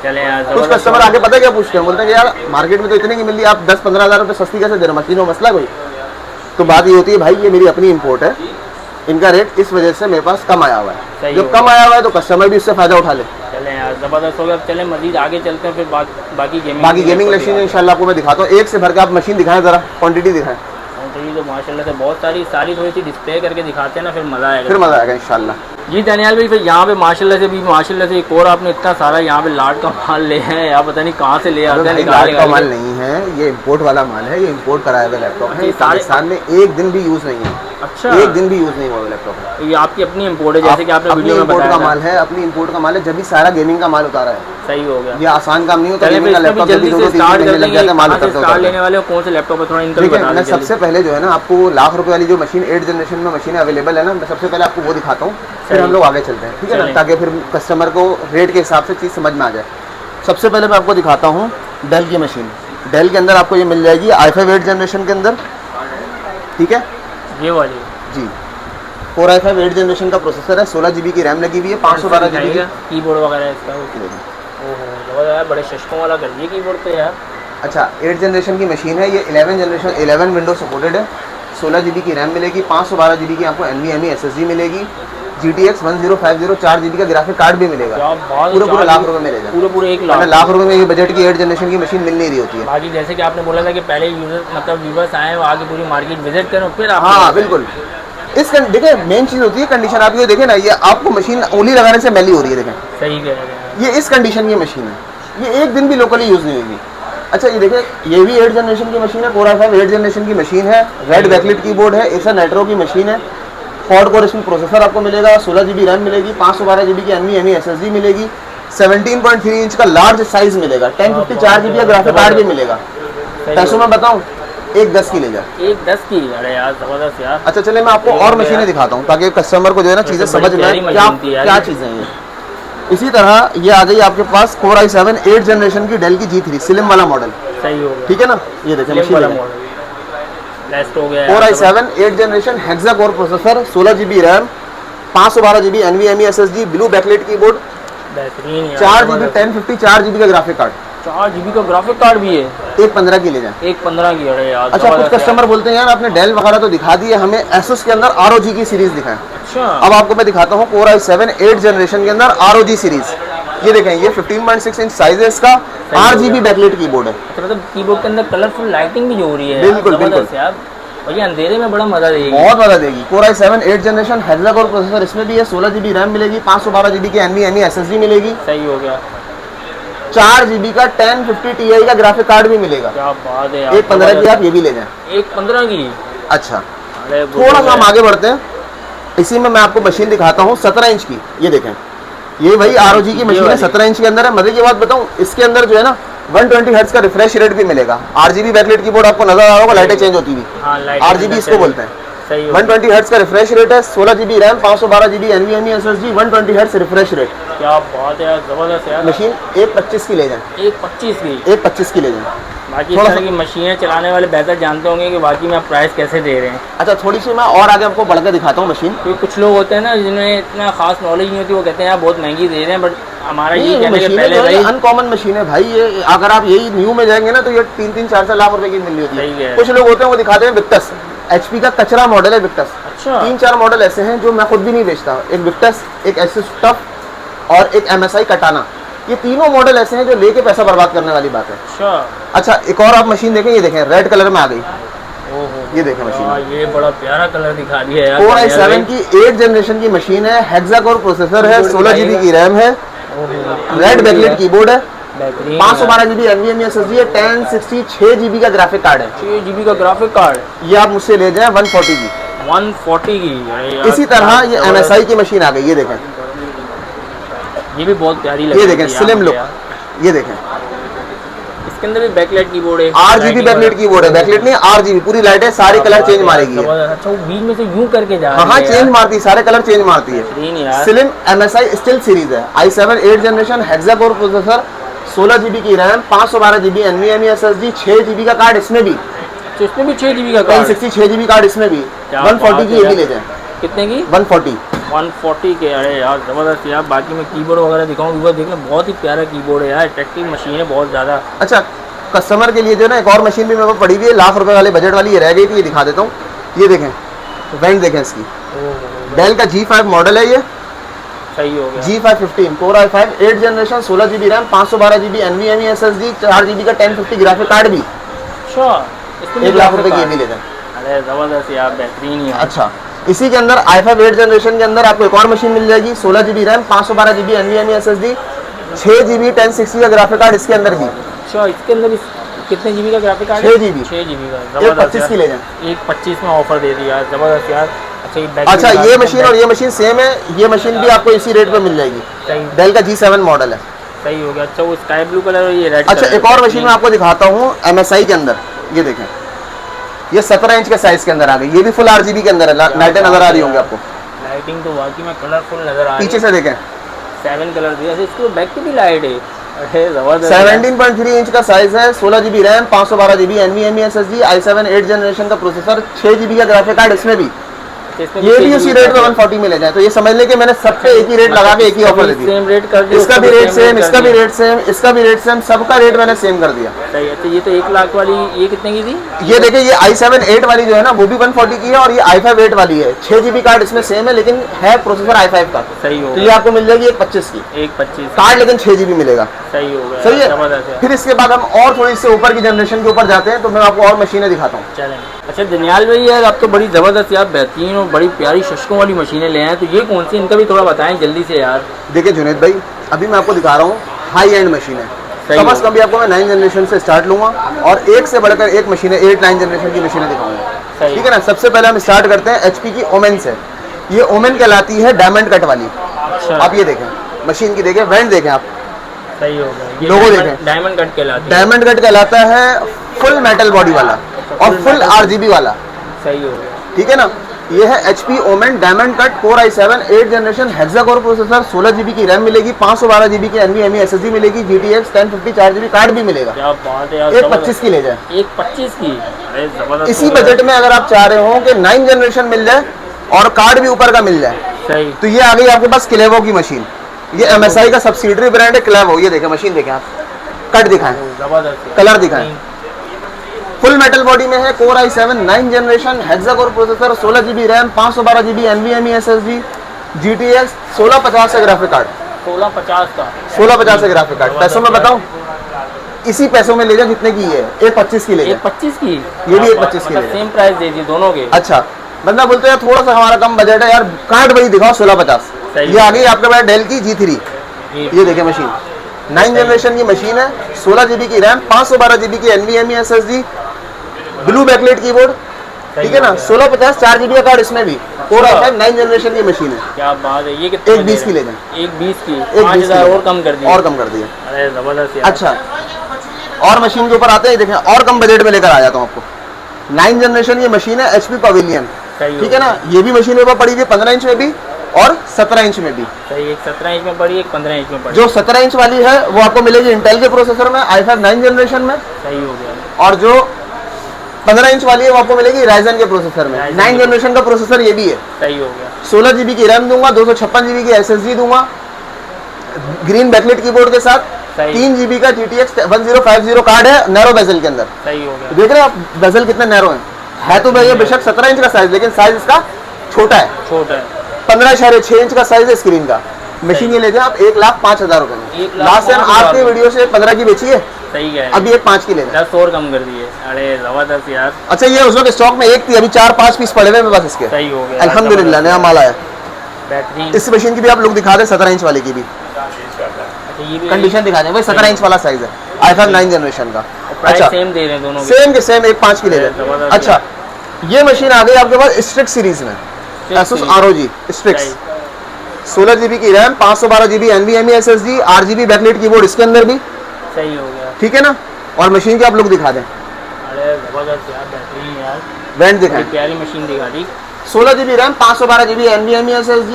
S1: कुछ कस्टमर आगे पता क्या पूछते हैं, बोलते हैं कि यार मार्केट में तो इतने की मिल रही है, आप 10-15 हज़ार रुपये सस्ती कैसे दे रहे हो, मशीनों मसला कोई? तो बात ये होती है भाई, ये मेरी अपनी इंपोर्ट है, इनका रेट इस वजह से मेरे पास कम आया हुआ है। जब कम आया हुआ है तो कस्टमर भी इससे फायदा उठा ले।
S2: चलें यार, जबरदस्त हो गया। चलें मजीद आगे चलते हैं, फिर बाकी
S1: गेमिंग मशीन इंशाल्लाह आपको मैं दिखाता हूँ। एक से भर के आप मशीन दिखाएं, जरा क्वांटिटी दिखाएं।
S2: तो माशाल्लाह से बहुत सारी थोड़ी सी डिस्प्ले करके दिखाते हैं ना, फिर मज़ा आएगा
S1: इंशाल्लाह।
S2: जी दानियाल भाई, फिर यहाँ पे माशाल्लाह से एक और आपने इतना सारा यहाँ पे लाट का माल ले है, या पता नहीं कहाँ से ले आते हैं।
S1: लाट का माल नहीं है, ये इम्पोर्ट वाला माल है, ये इम्पोर्ट कराया हुआ लैपटॉप है, पाकिस्तान में एक दिन भी यूज़ नहीं है।
S2: अच्छा,
S1: एक दिन भी यूज़ नहीं हुआ लैपटॉप है।
S2: ये आपकी अपनी इम्पोर्ट है, जैसे कि आपने वीडियो में
S1: बताया, माल है, अपनी इम्पोर्ट का माल है, जब भी सारा गेमिंग का माल उतारा है।
S2: सही हो गया,
S1: ये आसान काम नहीं होता।
S2: लेने वाले कौन से लैपटॉप है, थोड़ा इनका
S1: मैं सबसे पहले जो है ना, आपको लाख रुपए वाली जो मशीन 8 जनरेशन में मशीन अवेलेबल है ना, मैं सबसे पहले आपको वो दिखाता हूँ, फिर हम लोग आगे चलते हैं, ठीक है ना, ताकि फिर कस्टमर को रेट के हिसाब से चीज़ समझ में आ जाए। सबसे पहले मैं आपको दिखाता हूँ डेल की मशीन। डेल के अंदर आपको ये मिल जाएगी i5 8 जनरेशन के अंदर, ठीक है,
S2: ये वाली
S1: जी। Core i5 8 जनरेशन का प्रोसेसर है, 16 GB की रैम लगी हुई है, 512 GB का
S2: कीबोर्ड वगैरह इसका। ओहो, बड़े शशकों वाला कर दिया कीबोर्ड पे यार।
S1: अच्छा, 8 जनरेशन की मशीन है ये, 11 विंडो सपोर्टेड है, 16 GB की रैम मिलेगी, 512 GB की आपको NVMe SSD मिलेगी, GTX 1050 4 GB का ग्राफिक कार्ड भी मिलेगा। पूरा लाख रुपए मिलेगा, पूरे 1 लाख रुपए में ये बजट की 8 जनरेशन की मशीन मिल नहीं रही होती है।
S2: बाकी जैसे कि आपने बोला था कि पहले यूजर मतलब व्यूवर्स आए, वो आगे पूरी मार्केट विजिट करें, फिर आप।
S1: हाँ बिल्कुल, देखिए मेन चीज़ होती है कंडीशन। आप ये देखें ना, ये आपको मशीन उंगली लगाने से मैली हो रही है, देखें
S2: सही कह रहे हैं,
S1: ये इस कंडीशन की मशीन है, ये एक दिन भी लोकली यूज़ नहीं होगी। अच्छा ये देखिए, ये भी 8 जनरेशन की मशीन है, Core i5 8 जनरेशन की मशीन है, रेड बैकलिट कीबोर्ड है, Acer Nitro की मशीन है, क्वाड कोर इसमें प्रोसेसर आपको मिलेगा, 16 GB रैम मिलेगी, 512 GB की NVMe SSD मिलेगी, 17.3 इंच का लार्ज साइज मिलेगा, 1050 4 GB का ग्राफिक कार्ड भी मिलेगा। पैसों में बताऊँ, 1/10 की ले जा,
S2: 1/10 की। अरे यार जबरदस्त यार।
S1: अच्छा चले मैं आपको और मशीनें दिखाता हूँ, ताकि कस्टमर को जो है ना चीज़ें समझ में आए क्या चीज़ें हैं। इसी तरह ये आ गई आपके पास Core i7 8 जनरेशन की डेल की G3 स्लिम वाला मॉडल।
S2: सही हो गया,
S1: ठीक है ना, ये देखिए मशीन
S2: वाला मॉडल बेस्ट हो गया।
S1: Core i7 8 generation hexa core processor, 16 GB RAM, 512 GB NVMe SSD, blue backlight keyboard,
S2: बेहतरीन,
S1: 4 GB 1050 4 GB का ग्राफिक कार्ड,
S2: 4 GB का ग्राफिक कार्ड भी है,
S1: 1/15 की ले जाए,
S2: 1/15 की। अरे यार
S1: अच्छा, कुछ कस्टमर बोलते हैं यार आपने डेल वगैरह तो दिखा दी है, हमें Asus के अंदर ROG की सीरीज दिखाएं।
S2: अच्छा,
S1: अब आपको मैं दिखाता हूँ Core i7 8 जनरेशन के अंदर ROG सीरीज। ये देखें, ये 15.6 इंच साइज है इसका, 8 GB बैकलाइट कीबोर्ड है।
S2: मतलब कीबोर्ड के अंदर कलरफुल लाइटिंग भी जो हो रही है,
S1: बिल्कुल बिल्कुल
S2: यार, और ये अंधेरे में बड़ा मजा देगी,
S1: बहुत मजा देगी। Core i7 8 generation hexa core processor इसमें भी है, 16 GB रैम मिलेगी, 512 GB की NVMe SSD मिलेगी।
S2: सही हो गया,
S1: 4 GB का 1050 Ti का ग्राफिक कार्ड भी मिलेगा।
S2: क्या बात है यार,
S1: 1/15 की आप ये भी ले जाएं,
S2: 1/15 की।
S1: अच्छा थोड़ा सा हम आगे बढ़ते हैं, इसी में मैं आपको मशीन दिखाता हूँ 17 इंच की। ये देखें, ये वही ROG की मशीन है, 17 इंच के अंदर है। मजे की बात बताऊँ, इसके अंदर जो है ना 120 हर्ट्ज का रिफ्रेश रेट भी मिलेगा। RGB बैकलाइट कीबोर्ड आपको नजर आ रहा होगा, लाइटें चेंज होती हुई, RGB इसको बोलते हैं। 120 हर्ट्ज का रिफ्रेश रेट है, 16 GB RAM, 512 GB NVMe SSD, 120 hertz refresh rate.
S2: क्या बात है यार, जबरदस्त यार।
S1: मशीन 1/25 की ले जाएं,
S2: 1/25 की,
S1: 1/25 की ले जाएं।
S2: बाकी इस तरह की मशीनें चलाने वाले बेहतर जानते होंगे कि बाकी में आप प्राइस कैसे दे रहे हैं।
S1: अच्छा थोड़ी सी मैं और आगे आपको बढ़ के दिखाता हूँ मशीन,
S2: क्योंकि कुछ लोग होते हैं ना जिन्हें इतना खास नॉलेज नहीं होती, वो कहते हैं यार बहुत महंगी दे रहे हैं, बट हमारा ये कहने के पहले भाई
S1: अनकॉमन मशीन है भाई। ये अगर आप यही न्यू में जाएंगे ना तो ये 3-4 लाख रुपए की मिल रही होती है। कुछ लोग होते हैं वो दिखाते हैं विक्टस, HP का कचरा मॉडल है विक्टस।
S2: अच्छा,
S1: 3-4 मॉडल ऐसे हैं जो मैं खुद भी नहीं बेचता, एक विक्टस, एक Asus टफ और एक MSI कटाना। ये तीनों मॉडल ऐसे हैं जो लेके पैसा बर्बाद करने वाली बात है। अच्छा एक और आप मशीन देखें, ये देखें रेड कलर में आ गई, ये देखें मशीन,
S2: ये बड़ा प्यारा कलर दिखा दिया यार।
S1: Core i7 की 8 जनरेशन की मशीन है, हेक्सा कोर प्रोसेसर है, 16 GB की रैम है, रेड बैकलाइट कीबोर्ड है, 512 GB NVMe SSD है, 1060 6 GB का ग्राफिक कार्ड है,
S2: 6 GB का ग्राफिक कार्ड।
S1: ये आप मुझसे ले जाएं 140 की,
S2: 140 की।
S1: इसी तरह ये MSI की मशीन आ गई, ये देखें,
S2: ये भी बहुत प्यारी लगी,
S1: ये देखें स्लिम लुक, ये देखें,
S2: इसके अंदर भी बैकलाइट कीबोर्ड है,
S1: RGB बैकलाइट कीबोर्ड है, बैकलाइट नहीं RGB, पूरी लाइट है, सारे कलर चेंज मारेगी।
S2: अच्छा वो बीच में से यूं करके जा रही है,
S1: हाँ चेंज मारती है, सारे कलर चेंज मारती है। स्लिम MSI स्टिल सीरीज है, i7 8 generation hexa core processor, 16 GB की RAM, 512 GB NVMe SSD, 6 GB का कार्ड इसमें भी,
S2: तो इसमें भी 6 GB का
S1: 1060 6 जीबी कार्ड इसमें भी, 140 की ये भी ले जाए,
S2: कितने की?
S1: 140।
S2: 140 के। अरे यार ज़बरदस्त यार। बाकी मैं कीबोर्ड वगैरह दिखाऊँ, वीवर देखना, बहुत ही प्यारा कीबोर्ड है यार, अट्रैक्टिव मशीन है बहुत ज़्यादा।
S1: अच्छा, कस्टमर के लिए जो ना एक और मशीन भी मेरे को पड़ी हुई है, लाख रुपए वाले बजट वाली, ये रह गई थी, ये दिखा देता हूँ। ये देखें, वेंट देखें इसकी, डेल का G5 मॉडल है ये,
S2: सही हो गया।
S1: G515 Core i5 8 generation, 16 GB RAM, 512 GB NVMe SSD, 4 GB का 1050 ग्राफिक कार्ड भी,
S2: अच्छा, इसमें
S1: 1 लाख रुपए की ये भी ले जाए।
S2: अरे ज़बरदस्त यार, बेहतरीन है।
S1: अच्छा, इसी के अंदर i5 8 जनरेशन के अंदर आपको एक और मशीन मिल जाएगी, 16 GB RAM, 512 GB NVMe SSD, 6 GB 1060 का ग्राफिक कार्ड इसके अंदर भी।
S2: अच्छा, इसके अंदर कितने जीबी का ग्राफिक कार्ड?
S1: 6 जीबी।
S2: 6 जीबी का,
S1: एक 25 की ले जाए,
S2: एक 25 में ऑफर दे दिया, ज़बरदस्त यार।
S1: अच्छा, ये मशीन और ये मशीन सेम है, ये मशीन भी आपको इसी रेट पे मिल जाएगी,
S2: सही,
S1: डेल का G7 मॉडल है।
S2: सही हो गया। अच्छा, वो स्काई ब्लू कलर और ये रेड।
S1: अच्छा, एक और मशीन मैं आपको दिखाता हूँ MSI के अंदर, ये देखें, ये 17 इंच के साइज के अंदर आ गई, ये भी फुल RGB के अंदर है, लाइटें नजर आ रही होंगी आपको,
S2: लाइटिंग तो वाकई में कलरफुल नजर आ रही है।
S1: पीछे से देखें
S2: 7 कलर दिया, इसको बैक की भी लाइट है। अरे जबरदस्त।
S1: 17.3 इंच का साइज है, 16 GB RAM, 512 GB NVMe SSD, i7 8 generation का प्रोसेसर, 6 जीबी का ग्राफिक कार्ड इसमें भी, ये भी उसी रेट में 140 में ले जाए। तो ये समझ ले कि मैंने सब पे एक ही रेट लगा के एक ही ऑफर दे दी,
S2: सेम रेट कर दिया,
S1: इसका भी रेट सेम, इसका भी रेट सेम, इसका भी रेट सेम, सबका रेट मैंने सेम कर दिया।
S2: सही है। तो ये तो 1 लाख वाली, ये कितने की थी?
S1: ये देखिए, ये i7 8 वाली जो है ना, वो भी 140 की है, और ये i5 8 वाली है, 6 जीबी कार्ड इसमें सेम है, लेकिन है प्रोसेसर i5 का।
S2: सही हो
S1: तो
S2: गया।
S1: ये आपको मिल जाएगी 125 की,
S2: 125
S1: कार्ड लेकिन 6 जीबी मिलेगा।
S2: सही हो गया,
S1: सही है।
S2: जबरदस्त है।
S1: फिर इसके बाद हम और थोड़ी इससे ऊपर की जनरेशन के ऊपर जाते हैं, तो मैं आपको और मशीनें दिखाता हूँ।
S2: चलें। अच्छा दनियाल भाई यार, आप तो बड़ी ज़बरदस्त यार, बेहतरीन और बड़ी प्यारी शशकों वाली मशीनें ले आए, तो ये कौन सी, इनका भी थोड़ा बताएं जल्दी से यार।
S1: देखिए जुनैद भाई, अभी मैं आपको दिखा रहा हूँ हाई एंड मशीन है, कम से कम भी आपको मैं 9 जनरेशन से स्टार्ट लूंगा, और एक से बढ़कर एक मशीनें 8-9 जनरेशन की मशीनें दिखाऊंगा, ठीक है ना। सबसे पहले हम स्टार्ट करते हैं HP की ओमेन से। ये ओमेन कहलाती है डायमंड कट वाली।
S2: अच्छा,
S1: आप ये देखें, मशीन की देखें, वेंट देखें आप,
S2: सही हो गया। ये
S1: लोगो देखें,
S2: डायमंड कट कहलाती है।
S1: डायमंड कट कहलाता है, फुल मेटल बॉडी वाला और फुल RGB वाला,
S2: सही हो गया।
S1: ठीक है ना। ये है HP Omen diamond cut Core i7 8 generation hexa core processor, 16 GB की रैम मिलेगी, 512 जीबी की NVMe SSD मिलेगी, GTX 1050 4 जीबी कार्ड भी मिलेगा।
S2: क्या बात है यार,
S1: एक 25 की ले जाए,
S2: 125 की। अरे जबरदस्त।
S1: इसी बजट में अगर आप चाह रहे हो कि 9 जनरेशन मिल जाए और कार्ड भी ऊपर का मिल जाए,
S2: सही,
S1: तो ये आ गई आपके पास क्लेवो की मशीन। ये MSI का सब्सिडरी ब्रांड है क्लेवो। ये देखें मशीन, देखें आप, कट दिखाएं,
S2: जबरदस्त
S1: कलर दिखाएं, फुल मेटल बॉडी में है, Core i7 9 generation hexa core processor, 16 GB RAM, 512 GB NVMe SSD, GTX 1650 का ग्राफिक कार्ड,
S2: 1650 का,
S1: 1650 का ग्राफिक कार्ड। पैसों में बताऊं, इसी पैसों में ले जाए जितने की है, 125 की ले जाए,
S2: 125 की,
S1: ये भी 125 की ले जाए।
S2: सेम प्राइस दे दी दोनों के।
S1: अच्छा, बंदा बोलते हैं थोड़ा सा हमारा कम बजट है यार, कार्ड वही दिखाओ 1650। ये आ गई आपके पास डेल की G3, ये देखें मशीन, 9 जनरेशन की मशीन है, 16 जीबी की रैम, 512 जीबी की NVMe SSD, blue backlight keyboard, ठीक है ना, 1650 4 जीबी का कार्ड इसमें भी, Core i5 9 जनरेशन की मशीन है।
S2: क्या बात है। ये कितने?
S1: 120 की ले जाए,
S2: 120 की,
S1: 120
S2: 5000 और कम कर दिया,
S1: और कम कर दिया।
S2: अरे जबरदस्त यार।
S1: अच्छा, और मशीन के ऊपर आते हैं, देखें और कम बजट में लेकर आ जाता हूँ आपको। 9 जनरेशन की मशीन है, HP पवेलियन, ठीक है ना। ये भी मशीन मेरे पास पड़ी हुई है 15 इंच में भी और 17 इंच में भी।
S2: सही, एक 17 इंच में पड़ी, एक 15 इंच में पड़ी।
S1: जो 17 इंच वाली है वो आपको मिलेगी इंटेल के प्रोसेसर में, i5 9 जनरेशन में,
S2: सही हो गया।
S1: और जो 15 इंच वाली है वो आपको मिलेगी राइजन के प्रोसेसर में, 9 जनरेशन का प्रोसेसर ये भी है।
S2: सही हो गया।
S1: 16 जीबी की रैम दूंगा, 256 जीबी की SSD दूंगा, ग्रीन बैकलाइट कीबोर्ड के साथ, 3 जीबी का GTX 1050 कार्ड है, नैरो बेजल के अंदर।
S2: सही हो गया।
S1: देख रहे हैं आप बेजल कितने नैरो है तो भैया बेशक 17 इंच का साइज, लेकिन साइज इसका छोटा है,
S2: छोटा है।
S1: 15.6 इंच का साइज है स्क्रीन का। मशीन ये लेते हैं आप 1,05,000 रुपए में,
S2: 1,05,000
S1: लास्ट टाइम आपके वीडियो से 15 की बेची है,
S2: सही है।
S1: अभी 1,5 की ले रहे हैं।
S2: 10 और कम कर दिए। अरे जबरदस्त यार।
S1: अच्छा, ये उस वक्त स्टॉक में एक थी, अभी 4-5 पीस पड़े हुए हैं मेरे पास इसके।
S2: सही हो गया,
S1: अल्हम्दुलिल्लाह, नया माल आया।
S2: बेहतरीन।
S1: इस मशीन की भी आप लोग दिखा दें, 17 इंच वाले की भी
S2: अच्छा, ये भी
S1: कंडीशन दिखा दें, वही 17 इंच वाला साइज है, i5 9 जनरेशन का। अच्छा,
S2: सेम दे रहे हैं दोनों,
S1: सेम के सेम 1,5 की ले लें। अच्छा, ये मशीन आ गई आपके पास स्ट्रिक्स सीरीज में, Asus ROG स्ट्रिक्स, 16 जीबी की RAM, 512 GB NVMe SSD, RGB backlight keyboard इसके अंदर भी,
S2: सही हो गया।
S1: ठीक है ना। और मशीन के आप लोग दिखा दें,
S2: अरे जबरदस्त यार, बेहतरीन यार,
S1: वेंट दिखाएं,
S2: प्यारी मशीन दिखा दी।
S1: 16 GB RAM, 512 GB NVMe SSD,